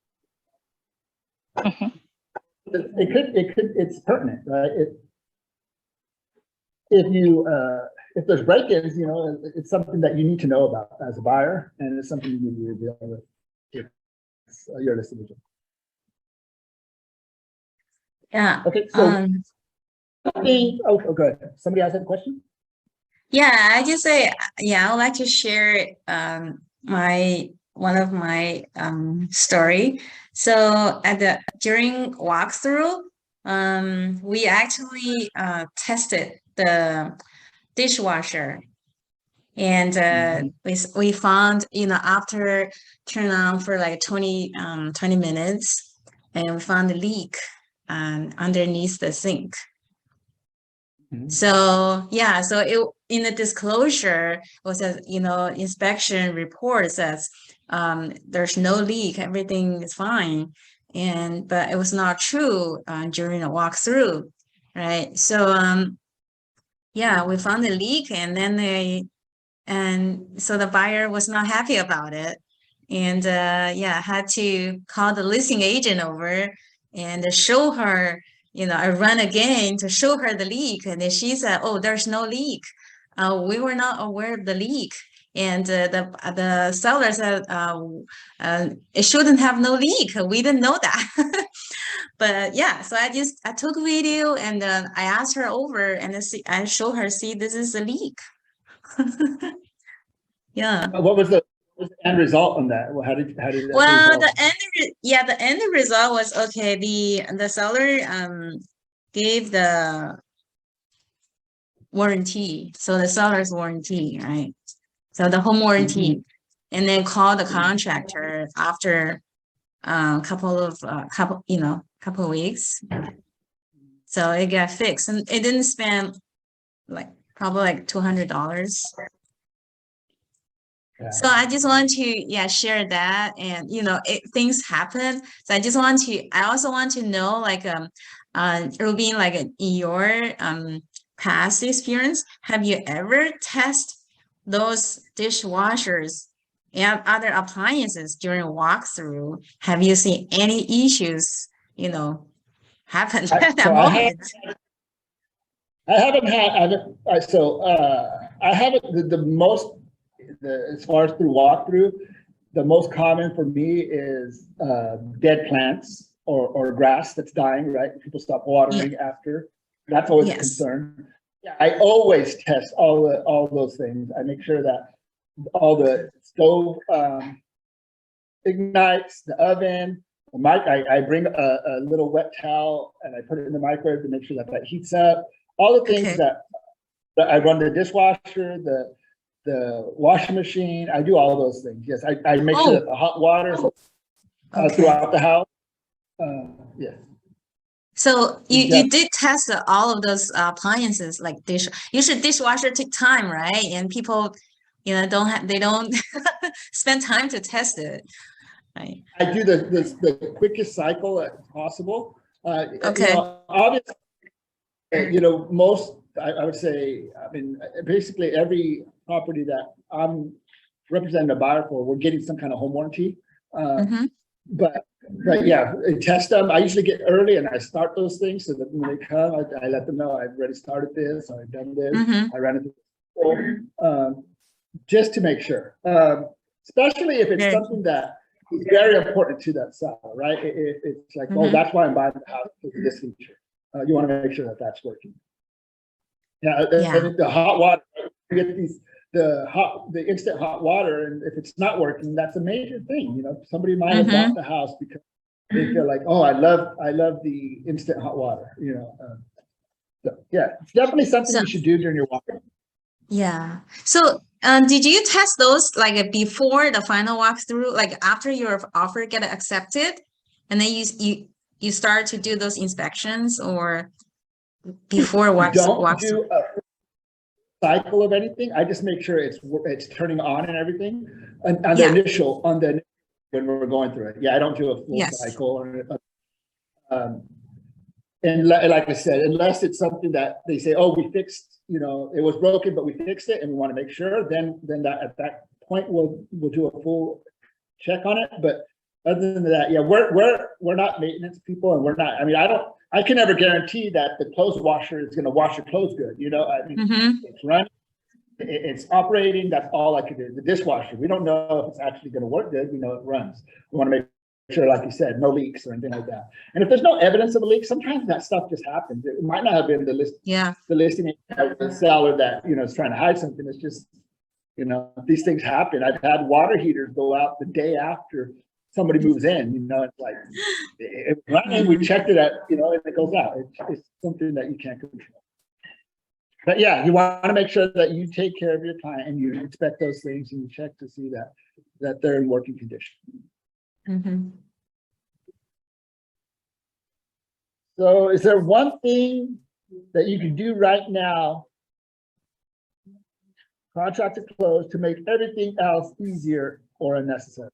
It's pertinent, right? If there's break-ins, you know, it's something that you need to know about as a buyer, and it's something you need to deal with if you're listing agent. Yeah. Okay, so oh, go ahead. Somebody else had a question? Yeah, I just say, yeah, I would like to share one of my story. So during walkthrough, we actually tested the dishwasher, and we found, you know, after turn on for like 20 minutes, and we found a leak underneath the sink. So yeah, so it in the disclosure was a, you know, inspection report says there's no leak, everything is fine, but it was not true during a walkthrough, right? So yeah, we found a leak, and then so the buyer was not happy about it, and yeah, had to call the listing agent over and show her. You know, I ran again to show her the leak, and then she said, "Oh, there's no leak. We were not aware of the leak." And the seller said, "It shouldn't have no leak. We didn't know that." But yeah, so I took a video, and I asked her over, and I showed her, see, this is a leak. Yeah. What was the end result on that? How did that Well, result? the end result was okay. The seller gave the warranty, so the seller's warranty, right? So the home warranty, and then call the contractor after couple of weeks. So it got fixed, and it didn't spend probably like $200. Yeah. So I just want to share that, and you know, things happen. So I also want to know, like Rubin, like in your past experience, have you ever tested those dishwashers and other appliances during a walkthrough? Have you seen any issues, you know, happen at that moment? I haven't the most. As far as through walkthrough, the most common for me is dead plants or grass that's dying, right? People stop watering after. That's always a concern. Yeah, I always test all those things. I make sure that all the stove ignites, the oven, the mic. I bring a little wet towel and I put it in the microwave to make sure that heats up. All the things that I run the dishwasher, the washing machine, I do all those things. Yes, I make sure that the hot water throughout the house. Yes. So you did test all of those appliances, like usually dishwasher take time, right? And people, you know, don't spend time to test it. Right. I do the quickest cycle as possible. Okay. You know, obviously, you know, most I would say, I mean, basically every property that I'm representing a buyer for, we're getting some kind of home warranty. But yeah, I test them. I usually get early and I start those things so that when they come, I let them know I've already started this, I've done this, I ran it through, just to make sure. Especially if it's something that is very important to that seller, right? It's like, oh, that's why I'm buying the house, because of this feature. You want to make sure that that's working. Yeah, the hot water, you get the instant hot water, and if it's not working, that's a major thing. You know, somebody might have bought the house because they feel like, oh, I love the instant hot water. You know, So, yeah, it's definitely something So- you should do during your walk. Yeah. So, did you test those like before the final walkthrough, like after your offer get accepted, and then you start to do those inspections, or before I don't walkthrough? do a cycle of anything. I just make sure it's turning on and everything on the Yeah. initial when we're going through it. Yeah, I don't do a full Yes. cycle or and like I said, unless it's something that they say, oh, we fixed, it was broken, but we fixed it and we want to make sure, then that at that point we'll do a full check on it. But other than that, yeah, we're not maintenance people, and we're not. I mean, I can never guarantee that the clothes washer is going to wash your clothes good. I mean, Mm-hmm. it's running, it's operating. That's all I can do. The dishwasher, we don't know if it's actually going to work good. We know it runs. We want to make sure, like you said, no leaks or anything like that. And if there's no evidence of a leak, sometimes that stuff just happens. It might not have been the listing of the seller that is trying to hide something. It's just these things happen. I've had water heaters go out the day after somebody moves in. It's like it was running. We checked it and it goes out. It's something that you can't control. But yeah, you want to make sure that you take care of your client and you inspect those things and you check to see that they're in working condition. Mm-hmm. So is there one thing that you can do right now, contract to close, to make everything else easier or unnecessary?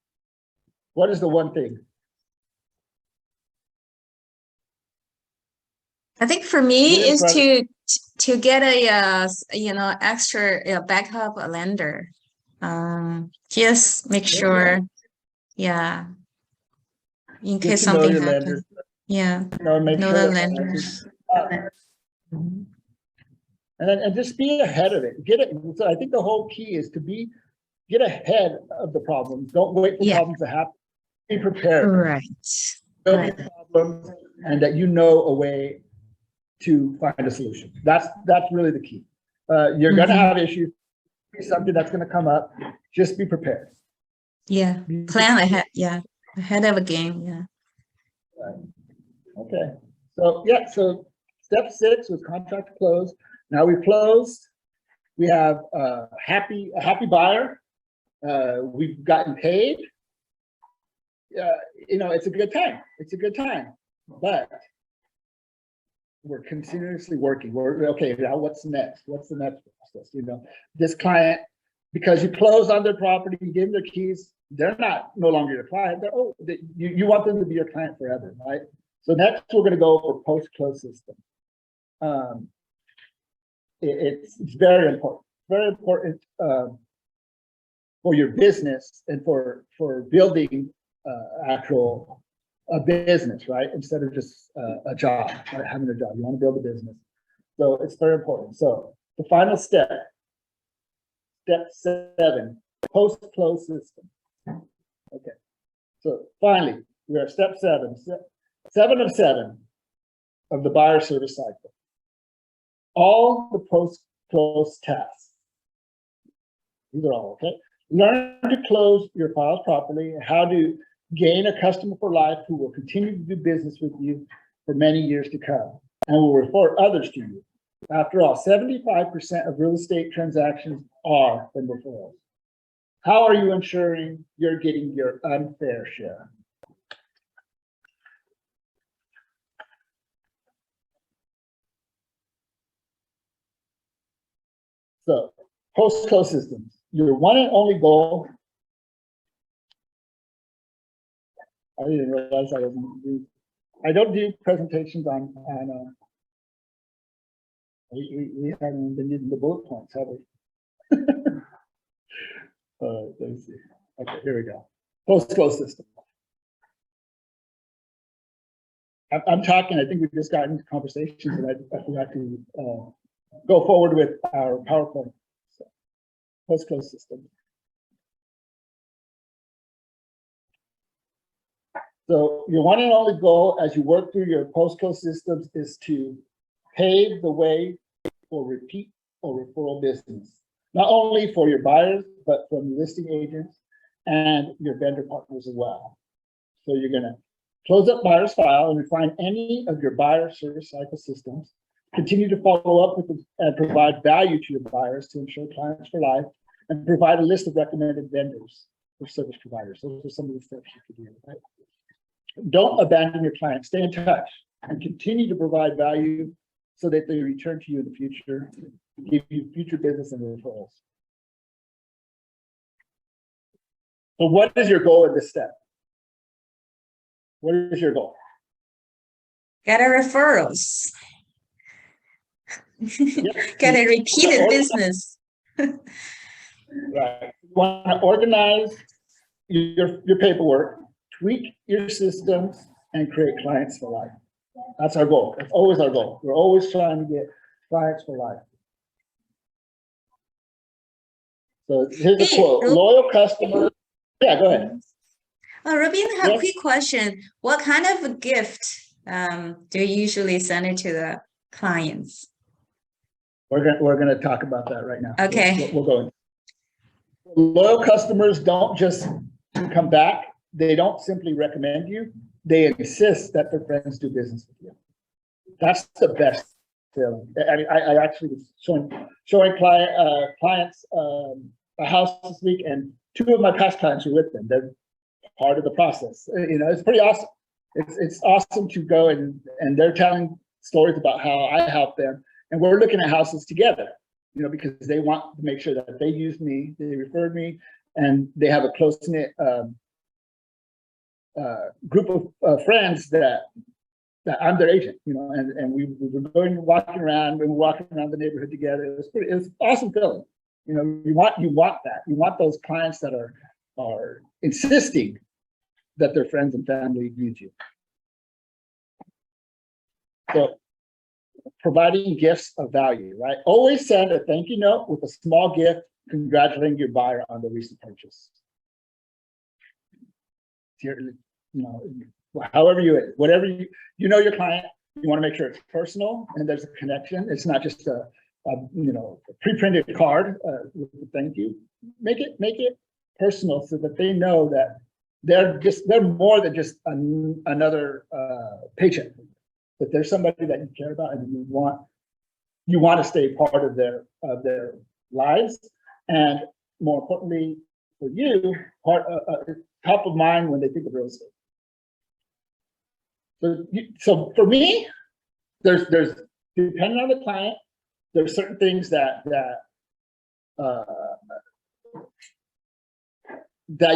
What is the one thing? I think for me Yeah, is brother. to get a extra backup lender. Just make sure, yeah, in Get case to know something your happens. lenders. Yeah, Make know sure the that lenders. and just be ahead of it. Get it. So I think the whole key is to get ahead of the problems. Don't wait for Yeah. problems to happen. Be prepared. Right. Know the problems, and that you know a way to find a solution. That's really the key. You're going to have issues. Something that's going to come up. Just be prepared. Yeah. Plan ahead. Yeah. Ahead of a game. Yeah. Okay. So yeah. So step 6 was contract to close. Now we've closed. We have a happy buyer. We've gotten paid. It's a good time. It's a good time. But we're continuously working. We're okay. Now what's next? What's the next process? This client, because you close on their property, you give them their keys, they're no longer your client. You want them to be your client forever, right? So next we're going to go for post-close system. It's very important. Very important for your business and for building a business, right? Instead of just a job, right? Having a job. You want to build a business. So it's very important. So the final step 7, post-close system. Okay. So finally, we are step 7. 7 of 7 of the buyer service cycle. All the post-close tasks. These are all, okay? Learn to close your files properly, how to gain a customer for life who will continue to do business with you for many years to come and will refer others to you. After all, 75% of real estate transactions are from referrals. How are you ensuring you're getting your unfair share? So, post-close systems, your one and only goal. I didn't realize I don't do presentations on we haven't been using the bullet points, have we? Let's see. Okay, here we go. Post-close system. I'm talking, I think we've just gotten into conversations and I forgot to go forward with our PowerPoint. So, post-close system. So your one and only goal as you work through your post-close systems is to pave the way for repeat or referral business, not only for your buyers, but from listing agents and your vendor partners as well. So you're going to close up buyer's file and refine any of your buyer service cycle systems, Continue to follow up with and provide value to your buyers to ensure clients for life, and provide a list of recommended vendors or service providers. Those are some of the steps you could do. Right? Don't abandon your clients. Stay in touch and continue to provide value so that they return to you in the future, give you future business and referrals. So what is your goal in this step? What is your goal? Get a referrals. Get a repeated business. Right. You want to organize your paperwork, tweak your systems, and create clients for life. That's our goal. That's always our goal. We're always trying to get clients for life. So here's a quote: loyal customers. Yeah, go ahead. Rubin, I have a Yes. quick question. What kind of a gift do you usually send it to the clients? We're gonna talk about that right now. Okay. We'll go in. Loyal customers don't just come back. They don't simply recommend you. They insist that their friends do business with you. That's the best feeling. I actually was showing clients a house this week, and 2 of my past clients were with them. They're part of the process. You know, it's pretty awesome. It's awesome to go and they're telling stories about how I helped them, and we're looking at houses together. You know, because they want to make sure that they use me, they referred me, and they have a close-knit group of friends that I'm their agent. You know, and we were walking around the neighborhood together. It was awesome feeling. You know, you want that. You want those clients that are insisting that their friends and family use you. So, providing gifts of value, right? Always send a thank you note with a small gift congratulating your buyer on the recent purchase. You know, however whatever you know your client, you want to make sure it's personal and there's a connection. It's not just a pre-printed card with a thank you. Make it personal so that they know that they're more than just another paycheck. That there's somebody that you care about and you want to stay part of their lives, and more importantly for you, top of mind when they think of real estate. So for me, there's depending on the client, there's certain things that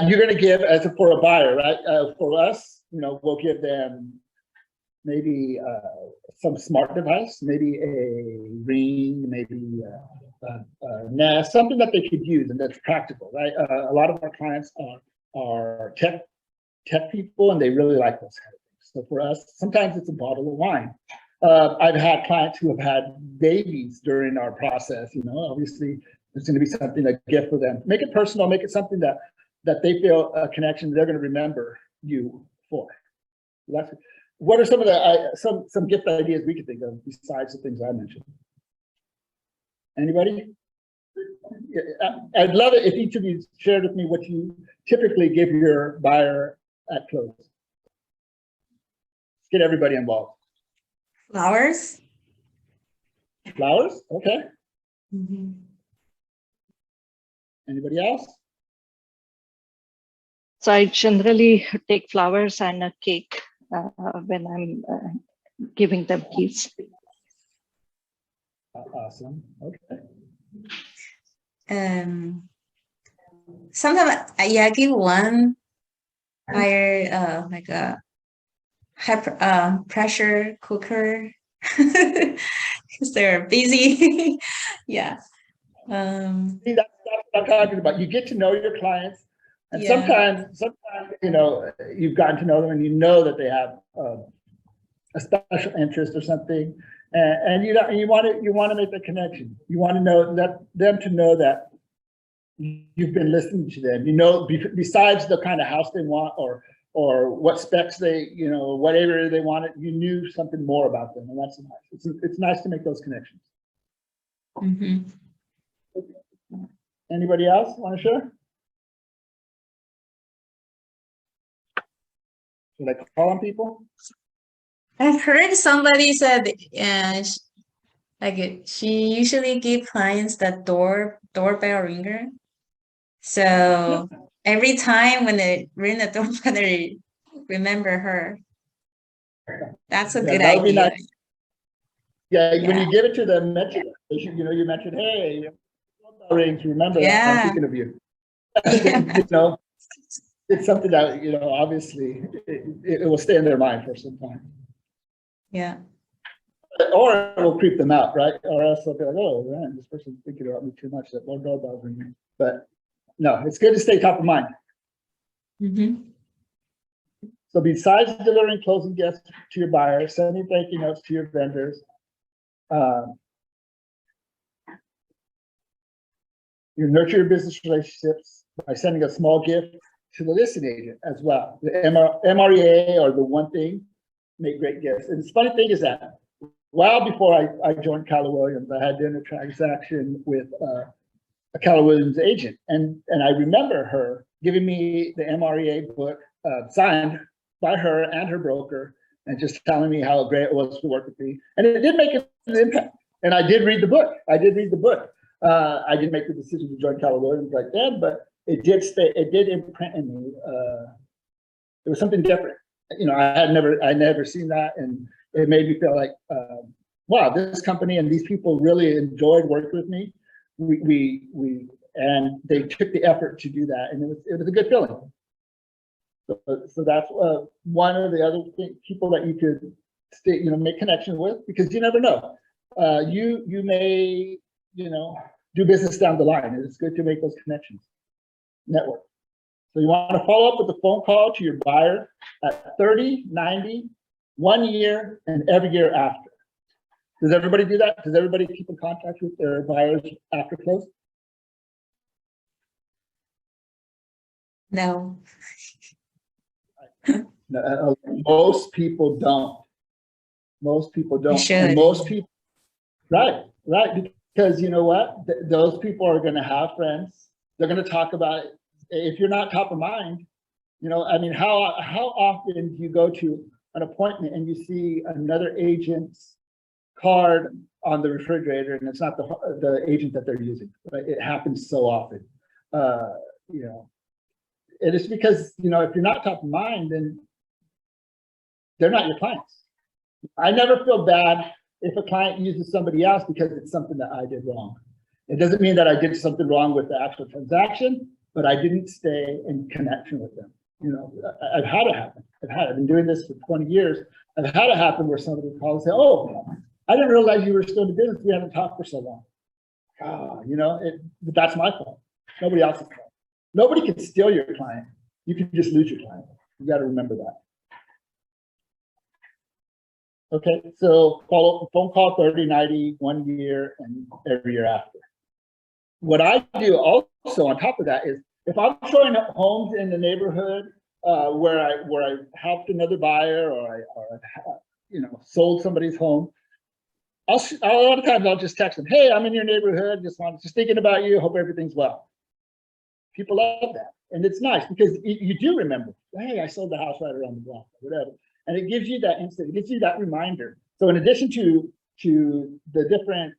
you're going to give for a buyer, right? For us, you know, we'll give them maybe some smart device, maybe a ring, maybe a Nest, something that they could use and that's practical, right? A lot of our clients are tech people, and they really like those kind of things. So for us, sometimes it's a bottle of wine. I've had clients who have had babies during our process. You know, obviously there's going to be something, a gift for them. Make it personal. Make it something that they feel a connection. They're going to remember you for. What are some of the some gift ideas we could think of besides the things I mentioned? Anybody? I'd love it if each of you shared with me what you typically give your buyer at close. Let's get everybody involved. Flowers. Flowers? Okay. Mm-hmm. Anybody else? So I generally take flowers and a cake when I'm giving them keys. Awesome. Okay. Sometimes I give one buyer like a high pressure cooker because they're busy. Yeah. See, that's what I'm talking about. You get to know your clients, and Yeah. sometimes you know you've gotten to know them, and you know that they have a special interest or something, and you want to make the connection. You want to know them to know that you've been listening to them. You know, besides the kind of house they want or what specs they, you know, whatever they wanted, you knew something more about them, and that's nice. It's nice to make those connections. Mm-hmm. Anybody else want to share? Should I call on people? I've heard somebody said she usually give clients the doorbell ringer. So every time when they ring the doorbell, they remember her. That's a Yeah, good that would be idea. nice. Yeah, when Yeah. you give it to them, mention, you mentioned, hey, rings, remember that, I'm Yeah. thinking of you. Yeah. You know, it's something that, obviously, it will stay in their mind for some time. Yeah. Or it will creep them out, right? Or else they'll be like, oh, man, this person's thinking about me too much, that more doorbells ringing. But no, it's good to stay top of mind. Mhm. So besides delivering closing gifts to your buyers, sending thank you notes to your vendors, you nurture your business relationships by sending a small gift to the listing agent as well. The MREA or the one thing make great gifts. And the funny thing is that while before I joined Keller Williams, I had done a transaction with a Keller Williams agent, and I remember her giving me the MREA book signed by her and her broker, and just telling me how great it was to work with me. And it did make an impact. And I did read the book. I did I didn't make the decision to join Keller Williams right then, but it did imprint in me. It was something different. I never seen that, and it made me feel like, wow, this company and these people really enjoyed working with me. And they took the effort to do that, and it was a good feeling. So that's one of the other people that you could make connections with, because you never know. You may do business down the line, and it's good to make those connections. Network. So you want to follow up with a phone call to your buyer at 30, 90, 1 year, and every year after. Does everybody do that? Does everybody keep in contact with their buyers after close? No. No, most people don't. Most people don't. should. And most people, right, because you know what? Those people are going to have friends. They're going to talk about it. If you're not top of mind, how often do you go to an appointment and you see another agent's card on the refrigerator and it's not the agent that they're using? Right? It happens so often. It is because, if you're not top of mind, then they're not your clients. I never feel bad if a client uses somebody else because it's something that I did wrong. It doesn't mean that I did something wrong with the actual transaction, but I didn't stay in connection with them. I've had it happen. I've been doing this for 20 years. I've had it happen where somebody would call and say, oh, I didn't realize you were still in the business. We haven't talked for so long. But that's my fault. Nobody else's fault. Nobody can steal your client. You can just lose your client. You got to remember that. Okay, so follow up, phone call 30, 90, 1 year, and every year after. What I do also on top of that is, if I'm showing up homes in the neighborhood where I helped another buyer or I sold somebody's home, a lot of times I'll just text them, hey, I'm in your neighborhood, just thinking about you, hope everything's well. People love that, and it's nice because you do remember, hey, I sold the house right around the block, or whatever. And it gives you that instant, it gives you that reminder. So in addition to the different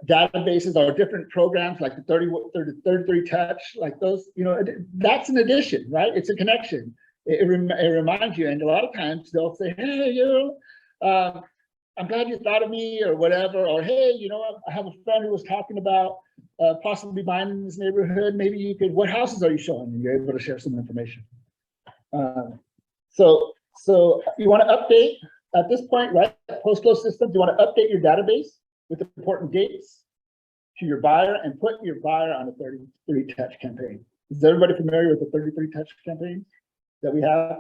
databases or different programs like the 33 touch, like those, that's an addition, right? It's a connection. It reminds you, and a lot of times they'll say, hey, I'm glad you thought of me, or whatever, or hey, I have a friend who was talking about possibly buying in this neighborhood. Maybe what houses are you showing? And you're able to share some information. So you want to update at this point, right? Post-close systems, you want to update your database with important dates to your buyer and put your buyer on a 33 touch campaign. Is everybody familiar with the 33 touch campaigns that we have?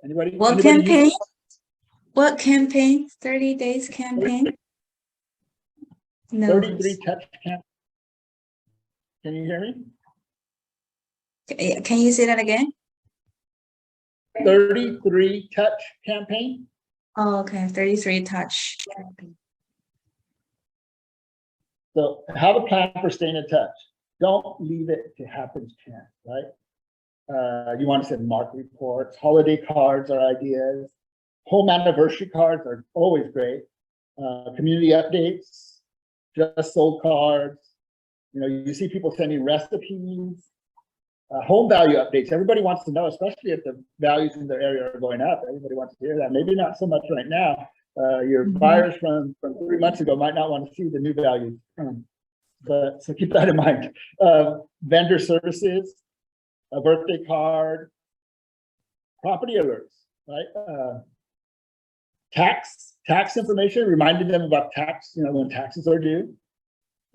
Anybody? What campaign? What campaign? 30 days campaign? No. 33 touch campaign. Can you hear me? Can you say that again? 33 touch campaign. Oh, okay. 33 touch. So have a plan for staying in touch. Don't leave it to happen's chance, right? You want to send market reports, holiday cards are ideas. Home anniversary cards are always great. Community updates, just sold cards. You know, you see people sending recipes, home value updates. Everybody wants to know, especially if the values in their area are going up. Everybody wants to hear that. Maybe not so much right now. Your buyers from 3 months ago might not want to see the new values. But so keep that in mind. Vendor services, a birthday card, property alerts, right? Tax information, reminding them about tax, you know, when taxes are due.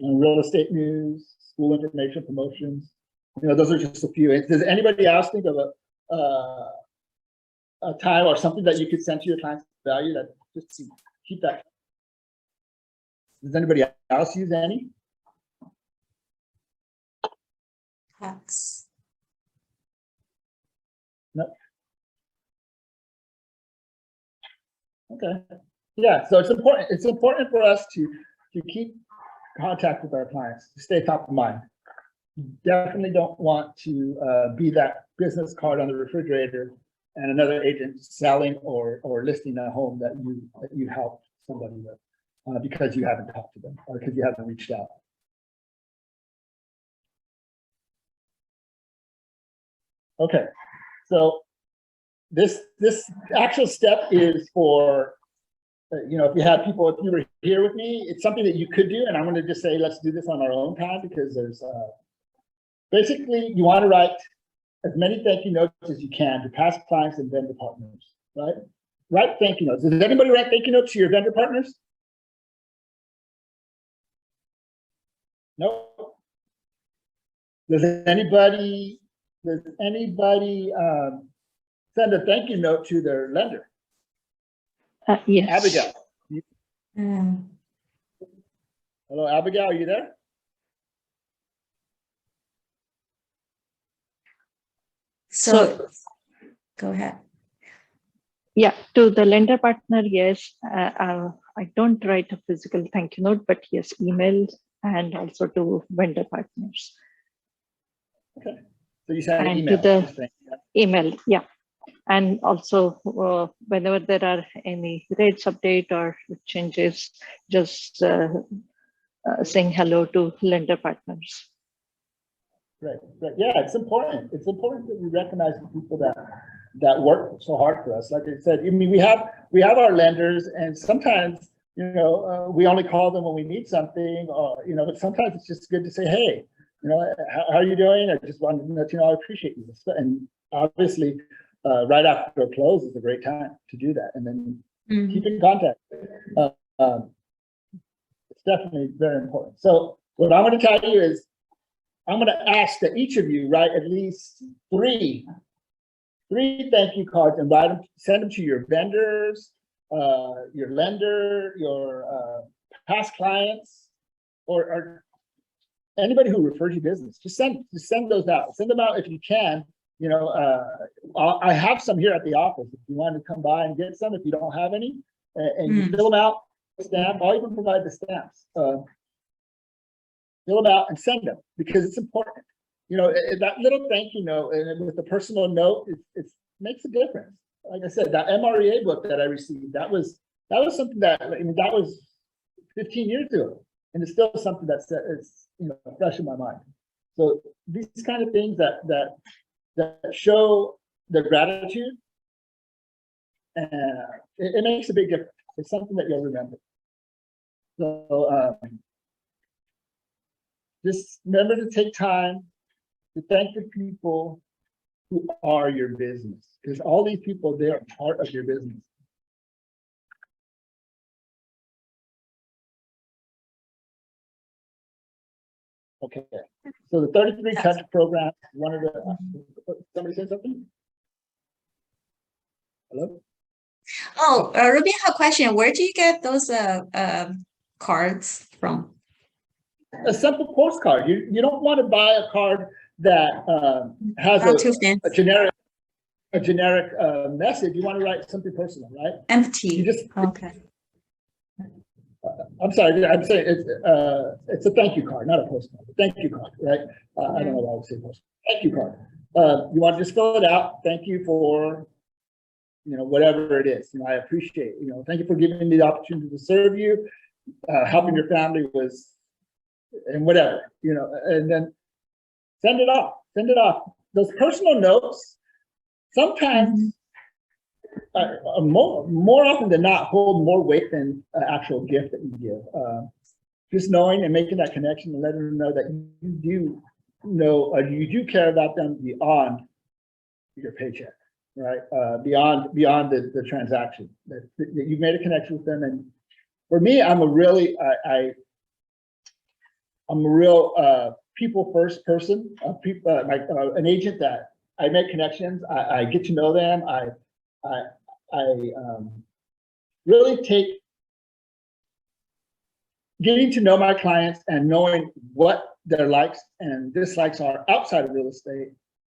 Real estate news, school information, promotions. You know, those are just a few. Does anybody else think of a time or something that you could send to your clients value that just to keep that? Does anybody else use any? Tax. No. Okay. Yeah. So it's important. It's important for us to keep contact with our clients, to stay top of mind. You definitely don't want to be that business card on the refrigerator and another agent selling or listing a home that you helped somebody with because you haven't talked to them or because you haven't reached out. Okay, so this actual step is for you know, if you had people, if you were here with me, it's something that you could do, and I'm going to just say let's do this on our own time because there's basically you want to write as many thank you notes as you can to past clients and vendor partners, right? Write thank you notes. Does anybody write thank you notes to your vendor partners? No. Does anybody send a thank you note to their lender? Yes. Abigail. Mm. Hello, Abigail, are you there? So go ahead. Yeah, to the lender partner, yes. I don't write a physical thank you note, but yes, email and also to vendor partners. Okay. So you send an And email. to the just saying that. email, yeah. And also whenever there are any rates update or changes, just saying hello to lender partners. Right. Yeah, it's important. It's important that we recognize the people that work so hard for us. Like I said, I mean, we have our lenders, and sometimes, you know, we only call them when we need something, or you know, but sometimes it's just good to say, hey, you know, how are you doing? I just wanted to let you know I appreciate you. And obviously, right after a close is a great time to do that, and then keep in contact. It's definitely very important. So what I'm going to tell you is, I'm going to ask that each of you write at least three thank you cards and write them, send them to your vendors, your lender, your past clients, or anybody who refers you business. Just send those out. Send them out if you can. You know, I have some here at the office. If you want to come by and get some, if you don't have any, and you fill them out, stamp. I'll even provide the stamps. Fill them out and send them because it's important. You know, that little thank you note and with the personal note, it makes a difference. Like I said, that MREA book that I received, that was something that, I mean, that was 15 years ago, and it's still something that's you know, fresh in my mind. So these kind of things that show the gratitude, it makes a big difference. It's something that you'll remember. So just remember to take time to thank the people who are your business, because all these people, they are part of your business. Okay, so the 33 Touch program, wanted to, somebody say something? Hello? Oh, Ruby, I have a question. Where do you get those cards from? A simple postcard. You don't want to buy a card that has Not too fancy. a generic message. You want to write something personal, right? Empty. You just Okay. I'm sorry. I'm saying it's a thank you card, not a postcard. A thank you card, right? I don't know why I would say postcard. Thank you card. You want to just fill it out. Thank you for, whatever it is. I appreciate, thank you for giving me the opportunity to serve you, helping your family was, and whatever, and then send it off. Send it off. Those personal notes sometimes, more often than not, hold more weight than an actual gift that you give. Just knowing and making that connection and letting them know that you do know, or you do care about them beyond your paycheck, right? Beyond the transaction, that you've made a connection with them. And for me, I'm a really, I'm a real people first person, an agent that I make connections. I get to know them. I really take getting to know my clients and knowing what their likes and dislikes are outside of real estate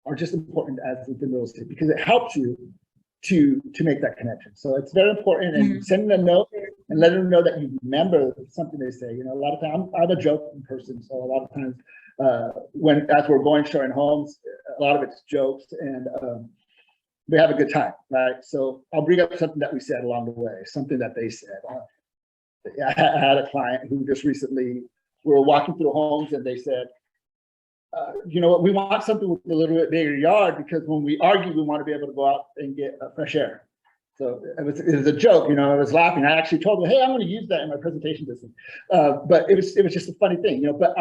are just important as within real estate, because it helps you to make that connection. So it's very important, and sending a note and letting them know that you remember something they say. A lot of times I'm a joking person, so a lot of times as we're going showing homes, a lot of it's jokes, and we have a good time, right? So I'll bring up something that we said along the way, something that they said. I had a client who just recently, we were walking through homes and they said, you know what, we want something with a little bit bigger yard because when we argue, we want to be able to go out and get fresh air. So it was a joke, I was laughing. I actually told them, hey, I'm going to use that in my presentation this week. But it was just a funny thing, but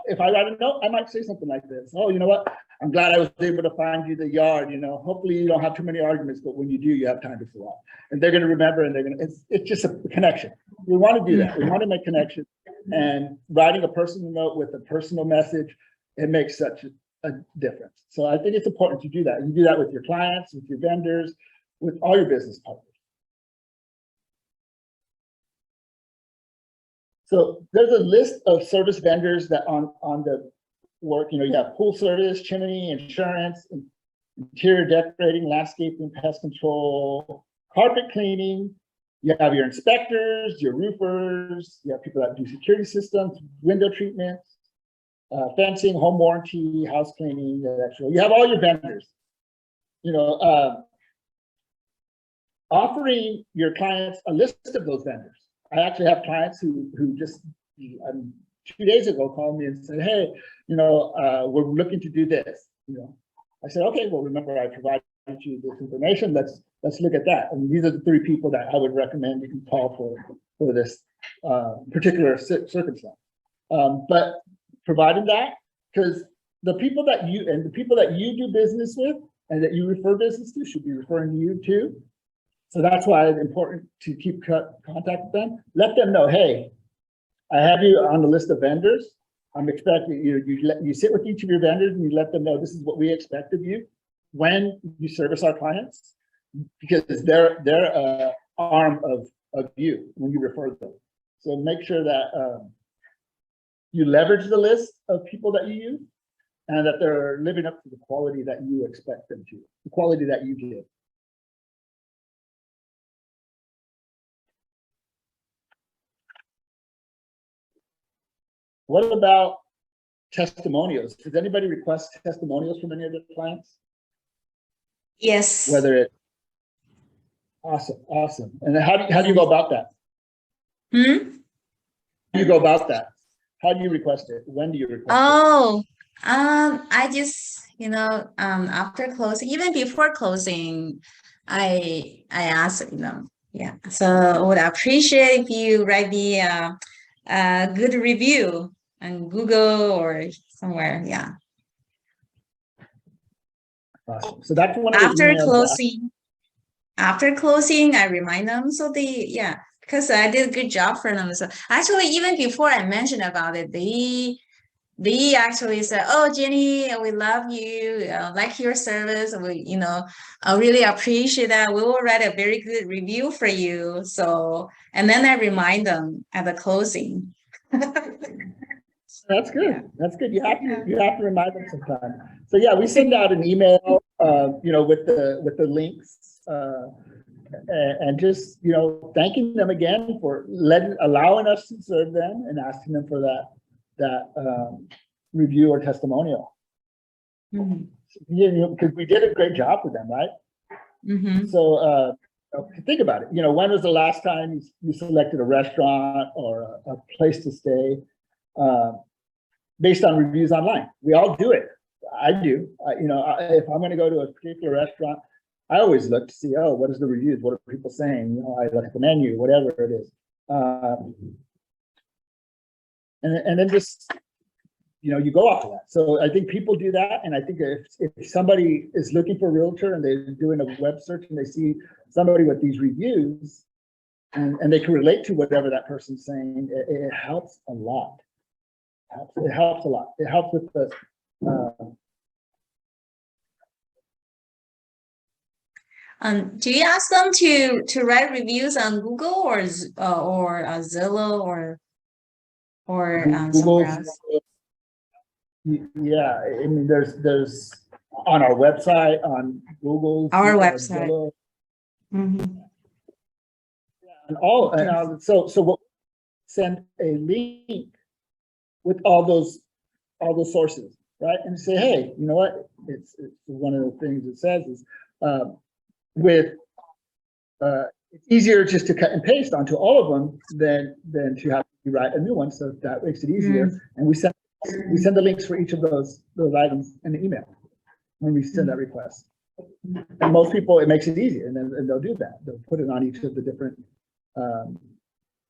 if I write a note, I might say something like this. Oh, you know what? I'm glad I was able to find you the yard, hopefully you don't have too many arguments, but when you do, you have time to fill out. And they're going to remember, and it's just a connection. We want to do that. We want to make connections, and writing a personal note with a personal message, it makes such a difference. So I think it's important to do that. You do that with your clients, with your vendors, with all your business partners. So there's a list of service vendors that on the work, you have pool service, chimney, insurance, interior decorating, landscaping, pest control, carpet cleaning. You have your inspectors, your roofers, you have people that do security systems, window treatments, fencing, home warranty, house cleaning, electrical. You have all your vendors. Offering your clients a list of those vendors. I actually have clients who just 2 days ago called me and said, hey, we're looking to do this. I said, okay, well, remember I provided you this information. Let's look at that. And these are the 3 people that I would recommend you can call for this particular circumstance. But providing that, because the people that you do business with and that you refer business to should be referring to you too. So that's why it's important to keep contact with them. Let them know, hey, I have you on the list of vendors. I'm expecting you sit with each of your vendors and you let them know this is what we expect of you when you service our clients, because they're an arm of you when you refer them. So make sure that you leverage the list of people that you use and that they're living up to the quality that you expect them to, the quality that you give. What about testimonials? Does anybody request testimonials from any of their clients? Yes. Whether it, awesome. And how do you go about that? How do you go about that? How do you request it? When do you request it? I just, after closing, even before closing, I asked, yeah. So I would appreciate if you write me a good review on Google or somewhere. Yeah. Awesome. So that's one of the after closing, I remind them. So because I did a good job for them. So actually, even before I mentioned about it, they actually said, "Oh, Jenny, we love you, like your service. We, I really appreciate that. We will write a very good review for you." So, and then I remind them at the closing. That's good. Yeah. That's good. You have to remind them sometime. So yeah, we send out an email, with the links, and just thanking them again for allowing us to serve them and asking them for that review or testimonial. because we did a great job with them, right? Mm-hmm. So think about it. When was the last time you selected a restaurant or a place to stay based on reviews online? We all do it. I do. If I'm going to go to a particular restaurant, I always look to see, what is the reviews? What are people saying? I look at the menu, whatever it is. And then just, you go off of that. So I think people do that. And I think if somebody is looking for a realtor and they're doing a web search and they see somebody with these reviews and they can relate to whatever that person's saying, it helps a lot. It helps a lot. It helps with the, do you ask them to write reviews on Google or Zillow or somewhere else? Yeah, I mean, there's on our website, on Google, Our website. Zillow, Mm-hmm. and so we'll send a link with all those sources, right? And say, hey, you know what? It's one of the things it says is it's easier just to cut and paste onto all of them than to have to write a new one. So that makes it easier. And we send the links for each of those items in the email when we send that request. And most people, it makes it easier, and then they'll do that. They'll put it on each of the different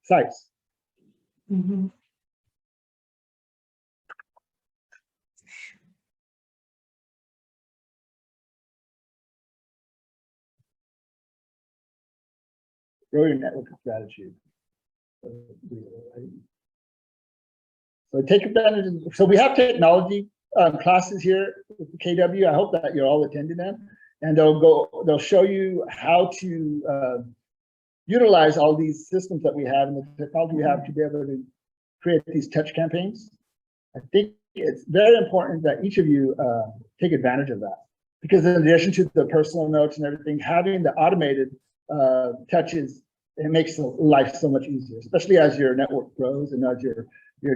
sites. Mm-hmm. Grow your network of gratitude. So take advantage of, so we have technology classes here with the KW. I hope that you're all attending them, and they'll show you how to utilize all these systems that we have and the technology we have to be able to create these touch campaigns. I think it's very important that each of you take advantage of that, because in addition to the personal notes and everything, having the automated touches, it makes life so much easier, especially as your network grows and as your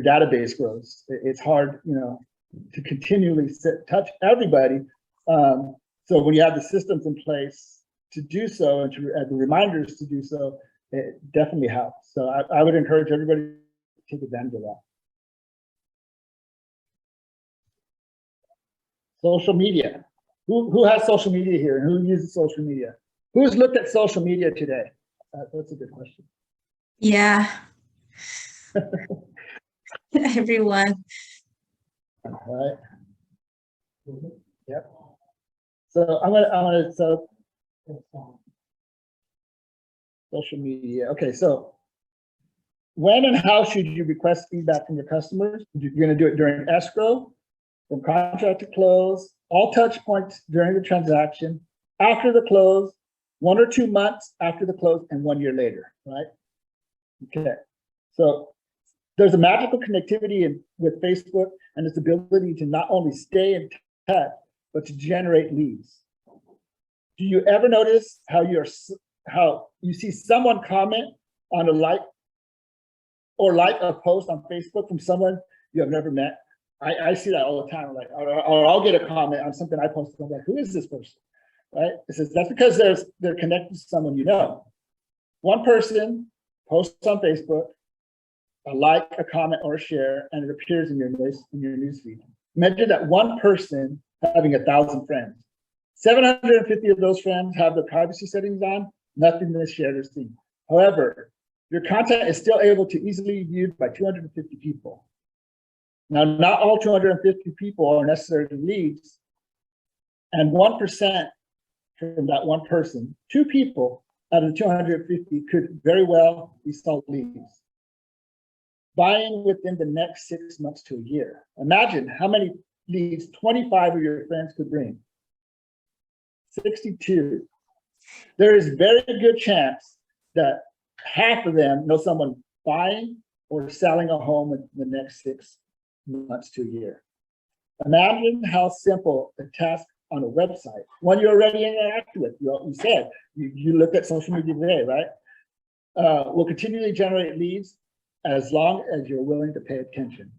database grows. It's hard, to continually touch everybody. So when you have the systems in place to do so and to add the reminders to do so, it definitely helps. So I would encourage everybody to take advantage of that. Social media. Who has social media here and who uses social media? Who's looked at social media today? That's a good question. Yeah. Everyone. All right. Yep. So I'm gonna social media. Okay, so when and how should you request feedback from your customers? You're gonna do it during escrow, from contract to close, all touch points during the transaction, after the close, 1 or 2 months after the close, and 1 year later, right? Okay, so there's a magical connectivity with Facebook and its ability to not only stay in touch, but to generate leads. Do you ever notice how you see someone comment on a like a post on Facebook from someone you have never met? I see that all the time. Like, or I'll get a comment on something I posted. I'm like, who is this person? Right? It says that's because they're connected to someone you know. One person posts on Facebook, a like, a comment, or a share, and it appears in your newsfeed. Imagine that one person having 1,000 friends. 750 of those friends have the privacy settings on, nothing is shared or seen. However, your content is still able to easily be viewed by 250 people. Now, not all 250 people are necessarily leads, and 1% from that one person, 2 people out of the 250 could very well be sold leads. Buying within the next 6 months to a year. Imagine how many leads 25 of your friends could bring. 62. There is very good chance that half of them know someone buying or selling a home in the next 6 months to a year. Imagine how simple a task on a website, one you already interact with. You said you looked at social media today, right? Will continually generate leads as long as you're willing to pay attention.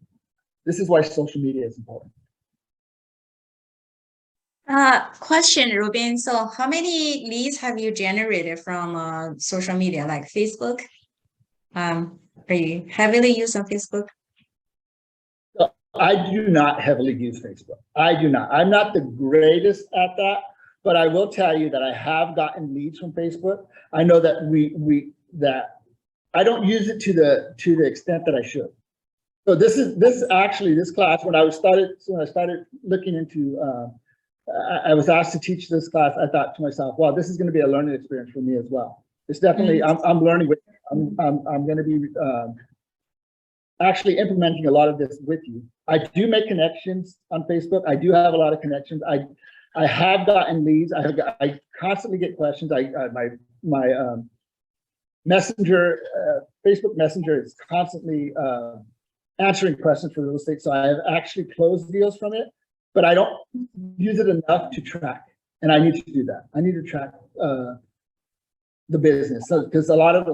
This is why social media is important. Question, Ruben. So how many leads have you generated from social media like Facebook? Are you heavily used on Facebook? I do not heavily use Facebook. I do not. I'm not the greatest at that, but I will tell you that I have gotten leads from Facebook. I know that that I don't use it to the extent that I should. So this class, when I started looking into I was asked to teach this class, I thought to myself, wow, this is going to be a learning experience for me as well. It's definitely I'm learning with I'm going to be actually implementing a lot of this with you. I do make connections on Facebook. I do have a lot of connections. I have gotten leads. I constantly get questions. My messenger, Facebook Messenger is constantly answering questions for real estate. So I have actually closed deals from it, but I don't use it enough to track. And I need to do that. I need to track the business. So because a lot of the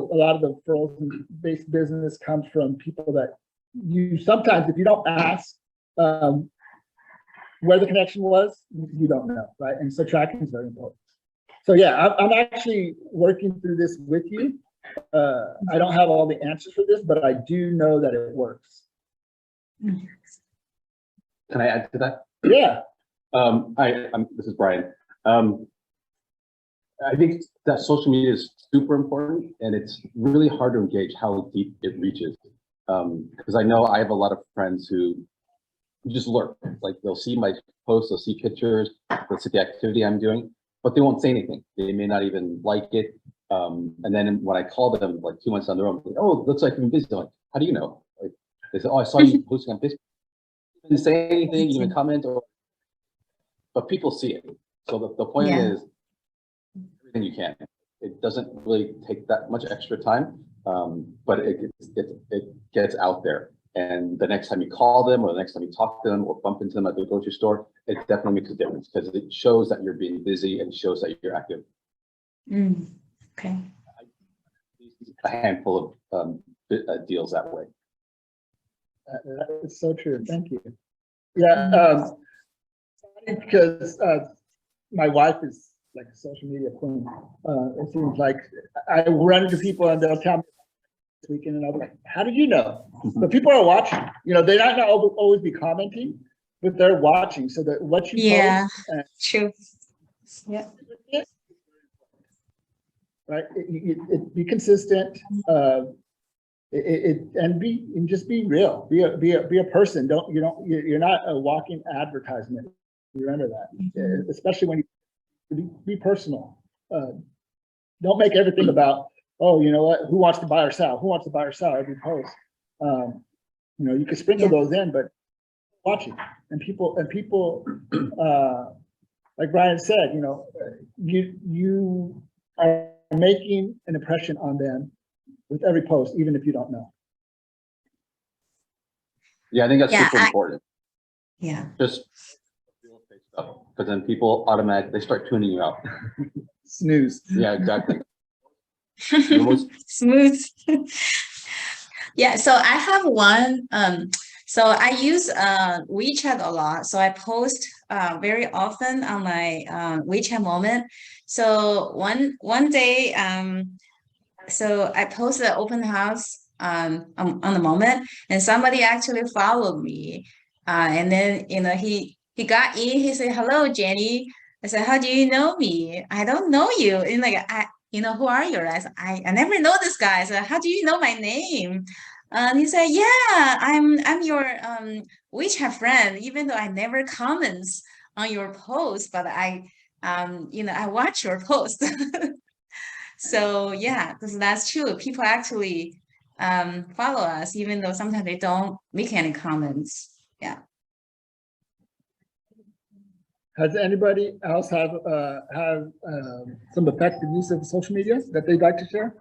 referral-based business comes from people that you sometimes, if you don't ask where the connection was, you don't know, right? And so tracking is very important. So yeah, I'm actually working through this with you. I don't have all the answers for this, but I do know that it works. Can I add to that? Yeah. This is Brian. I think that social media is super important, and it's really hard to engage how deep it reaches. Because I know I have a lot of friends who just lurk. Like they'll see my posts, they'll see pictures, they'll see the activity I'm doing, but they won't say anything. They may not even like it. And then when I call them like 2 months down the road, like, oh, it looks like you've been busy. I'm like, how do you know? Like they said, oh, I saw you posting on Facebook. You didn't say anything, you didn't comment, but people see it. So the point is everything you can. It doesn't really take that much extra time, but it gets out there. And the next time you call them, or the next time you talk to them, or bump into them at the grocery store, it definitely makes a difference because it shows that you're being busy and shows that you're active. Okay. A handful of deals that way. It's so true. Thank you. Yeah, because my wife is like a social media queen. It seems like I run into people and they'll tell me this weekend, and I'll be like, "How did you know?" But people are watching. You know, they might not always be commenting, but they're watching. So that what you post, true. Yeah. Right. Be consistent. And just be real. Be a person. You're not a walking advertisement. You're under that, especially when you be personal. Don't make everything about, oh, you know what? Who wants to buy or sell? Who wants to buy or sell? Every post. You know, you can sprinkle those in, but watching and people, like Brian said, you know, you are making an impression on them with every post, even if you don't know. Yeah, I think that's super important. Yeah. Just real estate stuff, because then people automatically start tuning you out. Snooze. Yeah, exactly. Smooth. Yeah, so I have one. So I use WeChat a lot. So I post very often on my WeChat moment. So one day, so I posted an open house on the moment, and somebody actually followed me. And then, you know, he got in, he said, "Hello, Jenny." I said, "How do you know me?" "I don't know you." And like, you know, "Who are you?" I said, I never know this guy. I said, "How do you know my name?" And he said, "Yeah, I'm your WeChat friend, even though I never comments on your post, but you know, I watch your post." So yeah, that's true. People actually follow us, even though sometimes they don't make any comments. Yeah. Has anybody else have some effective use of social media that they'd like to share?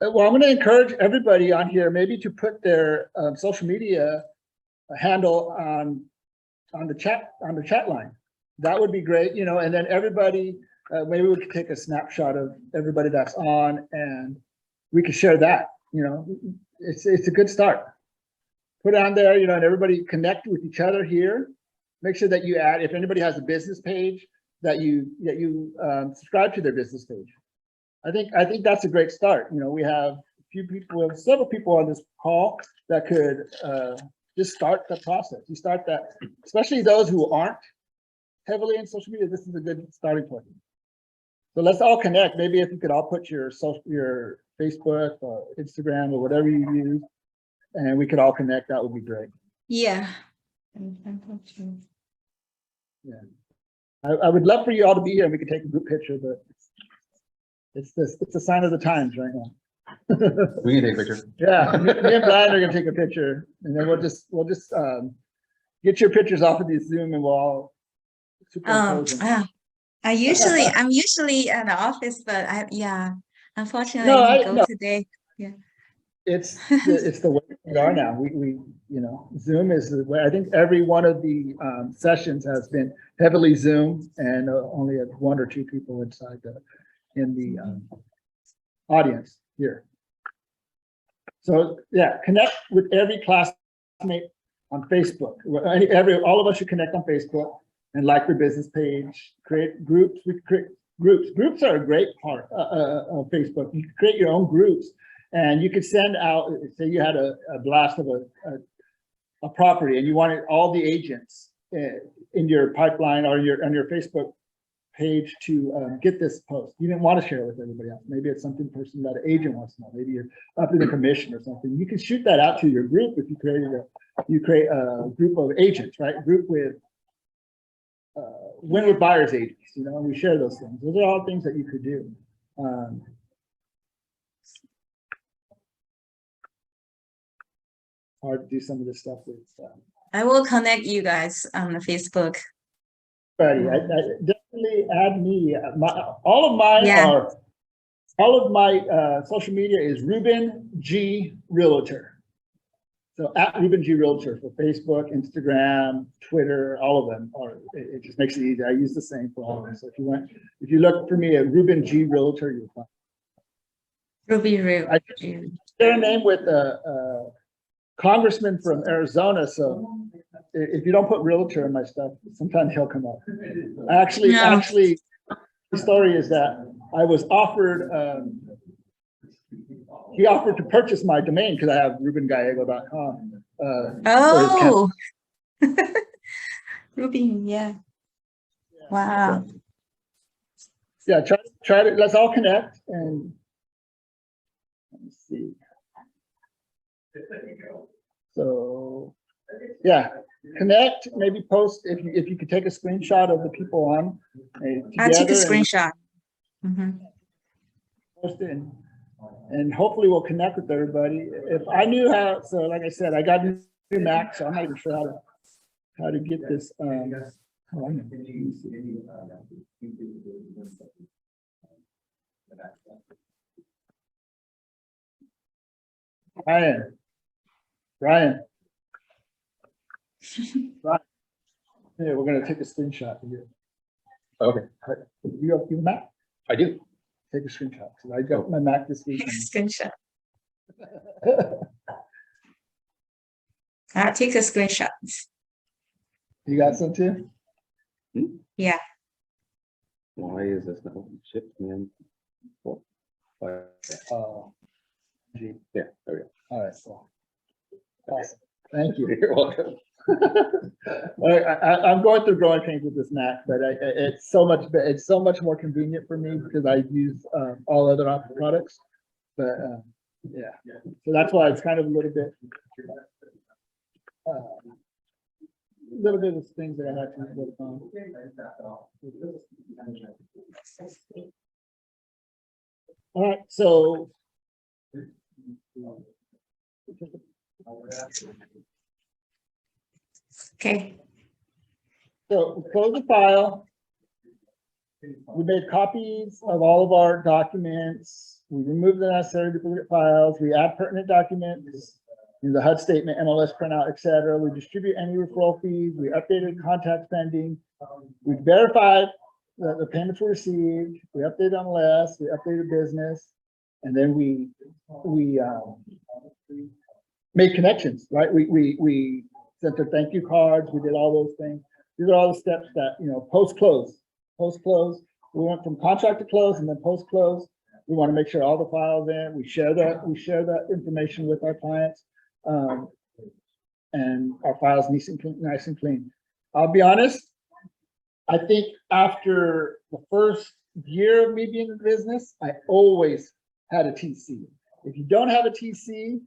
Well, I'm going to encourage everybody on here maybe to put their social media handle on the chat line. That would be great, you know, and then everybody, maybe we could take a snapshot of everybody that's on, and we could share that, you know, it's a good start. Put it on there, you know, and everybody connect with each other here. Make sure that you add, if anybody has a business page, that you subscribe to their business page. I think that's a great start. You know, we have a few people, we have several people on this call that could just start that process. You start that, especially those who aren't heavily in social media, this is a good starting point. So let's all connect. Maybe if you could all put your Facebook or Instagram or whatever you use, and we could all connect, that would be great. Yeah. Yeah. I would love for you all to be here and we could take a group picture, but it's a sign of the times right now. We can take a picture. Yeah, me and Brian are gonna take a picture, and then we'll just get your pictures off of the Zoom, and we'll all superimpose them. I'm usually in the office, but unfortunately No, I didn't go no. today. It's the way we are now. We you know, Zoom is the way. I think every one of the sessions has been heavily Zoom, and only one or two people inside in the audience here. So yeah, connect with every classmate on Facebook. All of us should connect on Facebook and like their business page. Create groups. We create groups. Groups are a great part of Facebook. You can create your own groups, and you could send out. Say you had a blast of a property, and you wanted all the agents in your pipeline or on your Facebook page to get this post. You didn't want to share it with everybody else. Maybe it's something person that an agent wants to know. Maybe you're up in the commission or something. You can shoot that out to your group if you create a group of agents, right? Group with win with buyers agents. You know, we share those things. Those are all things that you could do. Hard to do some of this stuff with. I will connect you guys on the Facebook. Right, I definitely add me. All of my social media is Ruben G Realtor. So at Ruben G Realtor for Facebook, Instagram, Twitter, all of them. Or it just makes it easy. I use the same for all of them. So if you look for me at Ruben G Realtor, you'll find. Ruby Real. I share a name with a congressman from Arizona, so if you don't put realtor in my stuff, sometimes he'll come up. Actually, the story is that I was offered, he offered to purchase my domain because I have RubenGallego.com. Oh, Ruby, yeah. Wow. Yeah, try to, let's all connect and let me see. So, yeah, connect, maybe post if you could take a screenshot of the people on. I'll take a screenshot. Post it and hopefully we'll connect with everybody. If I knew how, so like I said, I got a new Mac, so I'm not even sure how to get this. Brian. Yeah, we're gonna take a screenshot of you. Okay, You have your Mac? I do. Take a screenshot because I got my Mac this week. Screenshot. I'll take a screenshot. You got some too? Yeah. Why is this not shipped, man? Gee. Yeah, there we go. All right. So, awesome. Thank you. You're welcome. I'm going through growing pains with this Mac, but it's so much more convenient for me because I use all other Apple products. But yeah, so that's why it's kind of a little bit of things that I have to work on. All right, so. Okay. So close the file. We made copies of all of our documents. We removed the necessary duplicate files. We add pertinent documents in the HUD statement, MLS printout, etc. We distribute any referral fees. We updated contact spending. We verified that the payments were received. We updated MLS. We updated business. and then we made connections, right? We sent their thank you cards. We did all those things. These are all the steps that, you know, post-close, we went from contract to close, and then post-close, we want to make sure all the files in, we share that information with our clients. And our files nice and clean. I'll be honest, I think after the first year of me being in the business, I always had a TC. If you don't have a TC,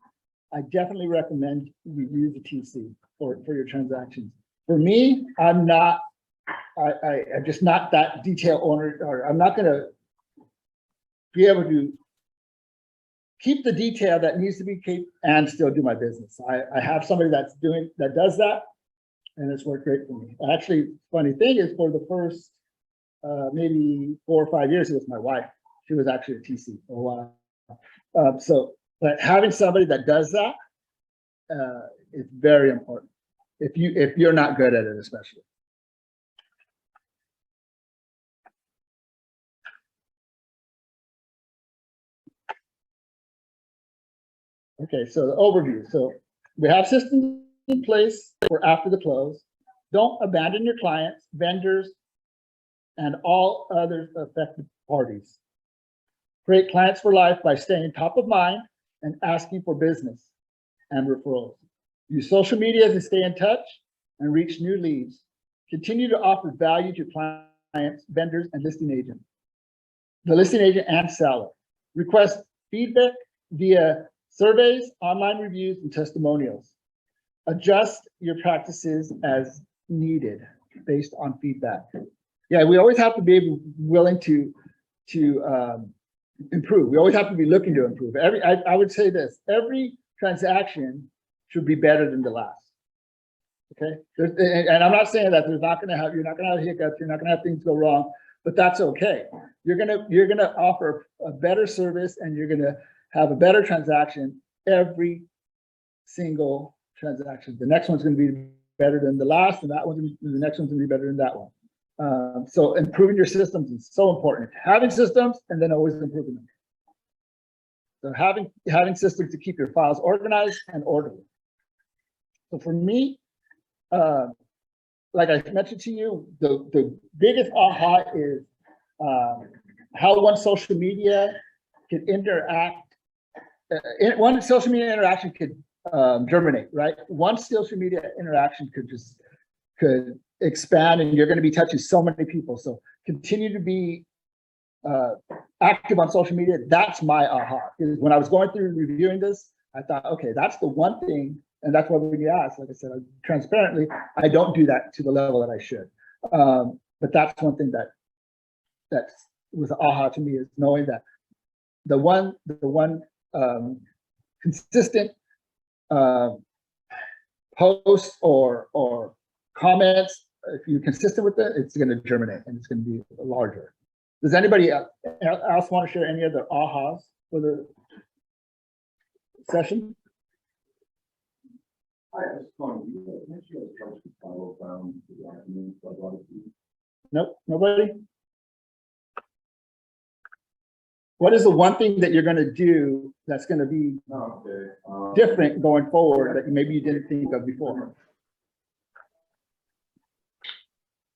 I definitely recommend you use a TC for your transactions. For me, I'm just not that detail owner, or I'm not gonna be able to keep the detail that needs to be kept and still do my business. I have somebody that does that, and it's worked great for me. Actually, funny thing is, for the first maybe 4 or 5 years, it was my wife. She was actually a TC for a while. But having somebody that does that is very important. If you're not good at it, especially. Okay, so the overview. So we have systems in place for after the close. Don't abandon your clients, vendors, and all other affected parties. Create clients for life by staying top of mind and asking for business and referrals. Use social media to stay in touch and reach new leads. Continue to offer value to clients, vendors, and listing agents. The listing agent and seller. Request feedback via surveys, online reviews, and testimonials. Adjust your practices as needed based on feedback. Yeah, we always have to be willing to improve. We always have to be looking to improve. I would say this: every transaction should be better than the last. Okay, and I'm not saying that you're not going to have hiccups, you're not going to have things go wrong, but that's okay. You're gonna offer a better service, and you're gonna have a better transaction every single transaction. The next one's going to be better than the last, and the next one's going to be better than that one. So improving your systems is so important. Having systems and then always improving them. So having systems to keep your files organized and orderly. So for me, like I mentioned to you, the biggest aha is how one social media can interact. One social media interaction could germinate, right? One social media interaction could expand, and you're going to be touching so many people. So continue to be active on social media. That's my aha. When I was going through reviewing this, I thought, okay, that's the one thing, and that's why when you ask, like I said, transparently, I don't do that to the level that I should. But that's one thing that was aha to me, is knowing that the one consistent posts or comments, if you're consistent with it, it's going to germinate and it's going to be larger. Does anybody else want to share any other ahas for the session? Nope, nobody? What is the one thing that you're going to do that's going to be different going forward that maybe you didn't think of before?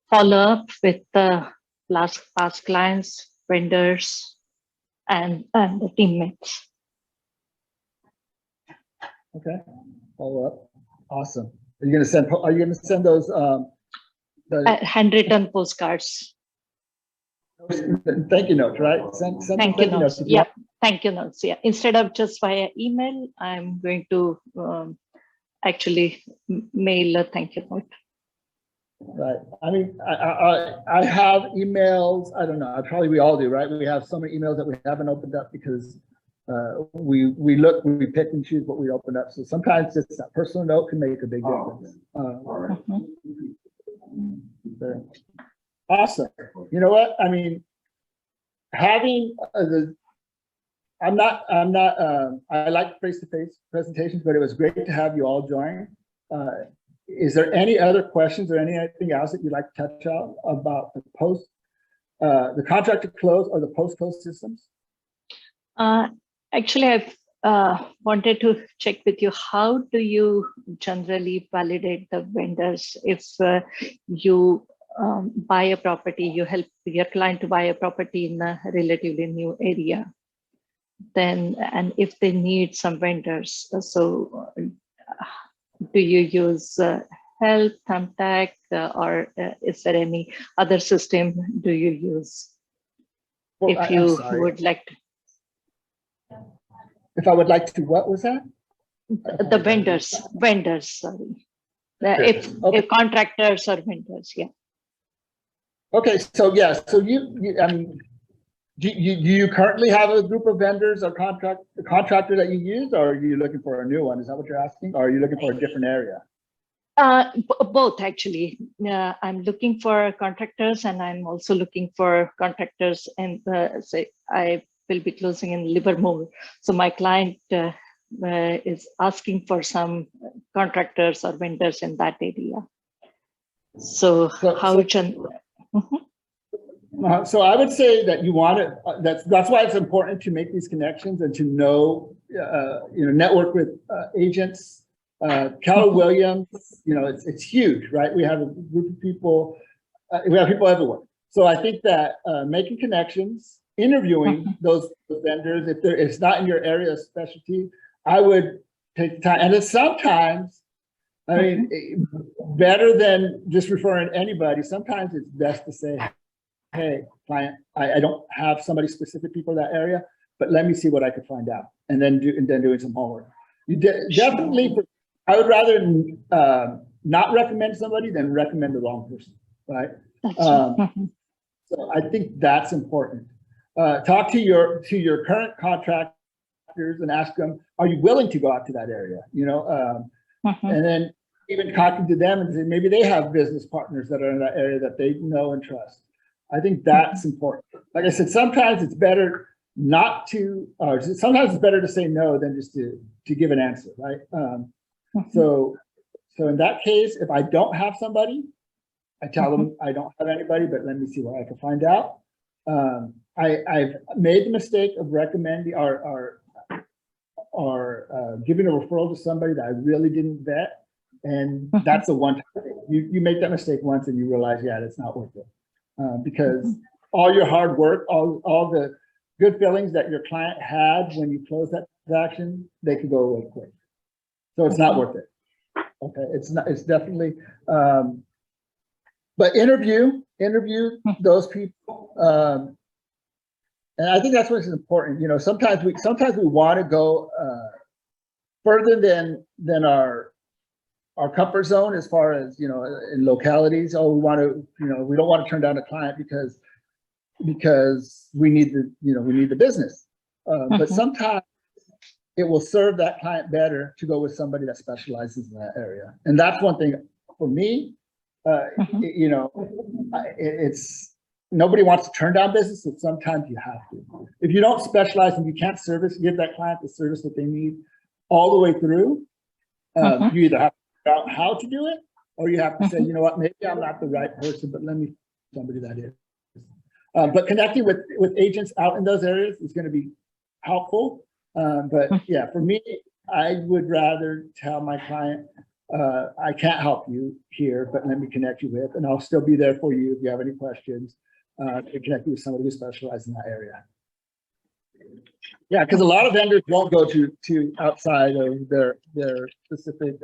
Follow up with the past clients, vendors, and the teammates. Okay, follow up. Awesome. Are you going to send those Handwritten postcards. thank you notes, right? Send Thank you notes. Yeah, thank you notes. Yeah, instead of just via email, I'm going to actually mail a thank you note. Right. I mean, I have emails. I don't know. Probably we all do, right? We have so many emails that we haven't opened up because we pick and choose what we open up. So sometimes just that personal note can make a big difference. Awesome. You know what? I mean, having I like face-to-face presentations, but it was great to have you all join. Is there any other questions or anything else that you'd like to touch on about the contract to close or the post-close systems? Actually, I've wanted to check with you. How do you generally validate the vendors? If you buy a property, you help your client to buy a property in a relatively new area, then, and if they need some vendors, so do you use Help, Thumbtack, or is there any other system do you use? Well, If I'm you sorry. would like to. If I would like to, what was that? The vendors, sorry. Okay. If contractors or vendors, yeah. Okay, so yeah, so I mean, do you currently have a group of vendors or contractor that you use, or are you looking for a new one? Is that what you're asking? Or are you looking for a different area? Both actually. I'm looking for contractors, and I'm also looking for contractors. And say I will be closing in Livermore, so my client is asking for some contractors or vendors in that area. So how can? So I would say that you want to. That's why it's important to make these connections and to know, network with agents. Keller Williams, it's huge, right? We have a group of people. We have people everywhere. So I think that making connections, interviewing those vendors, if it's not in your area of specialty, I would take the time. And then sometimes, I mean, better than just referring anybody. Sometimes it's best to say, hey, client, I don't have somebody specific people in that area, but let me see what I could find out, and then doing some homework. You definitely, I would rather not recommend somebody than recommend the wrong person, right? So I think that's important. Talk to your current contractors and ask them, are you willing to go out to that area? And then even talking to them and say, maybe they have business partners that are in that area that they know and trust. I think that's important. Like I said, sometimes it's better not to, or sometimes it's better to say no than just to give an answer, right? So in that case, if I don't have somebody, I tell them I don't have anybody, but let me see what I can find out. I've made the mistake of recommending or giving a referral to somebody that I really didn't vet, and that's a one-time thing. You make that mistake once and you realize, yeah, it's not worth it. Because all your hard work, all the good feelings that your client had when you closed that transaction, they could go away quick. So it's not worth it. Okay, it's definitely, but interview those people. And I think that's what's important. Sometimes we want to go further than our comfort zone as far as, in localities. Oh, we don't want to turn down a client because we need the business. But sometimes it will serve that client better to go with somebody that specializes in that area. And that's one thing for me. It's nobody wants to turn down business, but sometimes you have to. If you don't specialize and you can't give that client the service that they need all the way through, you either have to figure out how to do it, or you have to say, you know what, maybe I'm not the right person, but let me find somebody that is. But connecting with agents out in those areas is going to be helpful. But yeah, for me, I would rather tell my client, I can't help you here, but let me connect you with, and I'll still be there for you if you have any questions, to connect you with somebody who specializes in that area. Yeah, because a lot of vendors won't go to outside of their specific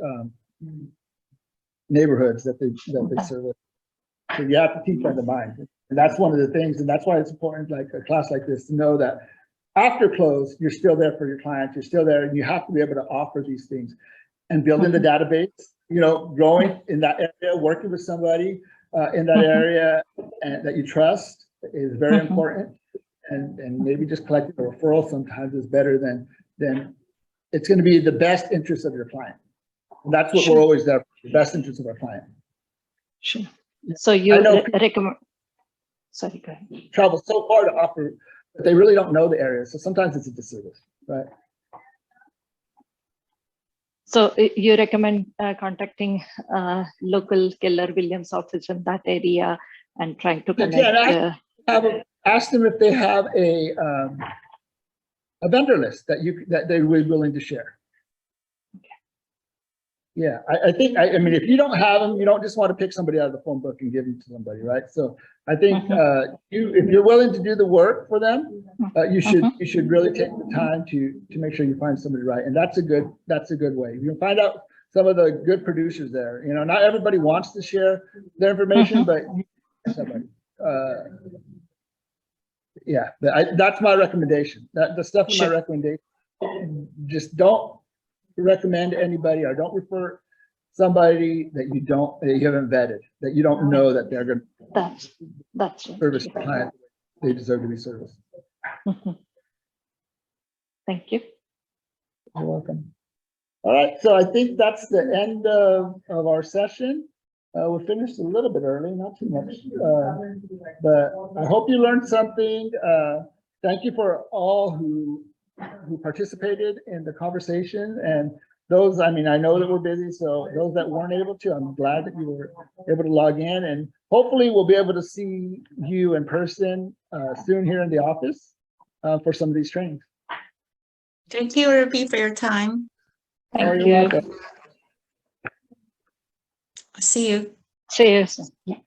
neighborhoods that they service. So you have to keep that in mind. And that's one of the things, and that's why it's important, like a class like this, to know that after close, you're still there for your clients, you're still there, and you have to be able to offer these things and building the database, growing in that area, working with somebody in that area and that you trust is very important. And maybe just collecting a referral sometimes is better than it's going to be the best interest of your client. And that's what we're always there for, the best interest of our client. Sure. So you recommend, sorry, go ahead. Travel so far to offer, but they really don't know the area. So sometimes it's a disservice, right? So you recommend contacting local Keller Williams office in that area and trying to connect. Ask them if they have a vendor list that they would be willing to share. Yeah, I think, I mean, if you don't have them, you don't just want to pick somebody out of the phone book and give them to somebody, right? So I think if you're willing to do the work for them, you should really take the time to make sure you find somebody right. And that's a good way. You can find out some of the good producers there. You know, not everybody wants to share their information, but somebody. Yeah, that's my recommendation. That's definitely my recommendation. Just don't recommend anybody or don't refer somebody that you haven't vetted, that you don't know that they're going to that's right. service the client they deserve to be serviced. Thank you. You're welcome. All right, so I think that's the end of our session. We finished a little bit early, not too much, but I hope you learned something. Thank you for all who participated in the conversation, and those, I mean, I know that we're busy, so those that weren't able to, I'm glad that you were able to log in, and hopefully we'll be able to see you in person soon here in the office for some of these trainings. Thank you, Ruby, for your time. Thank You're you. welcome. See you. See you soon. Yeah.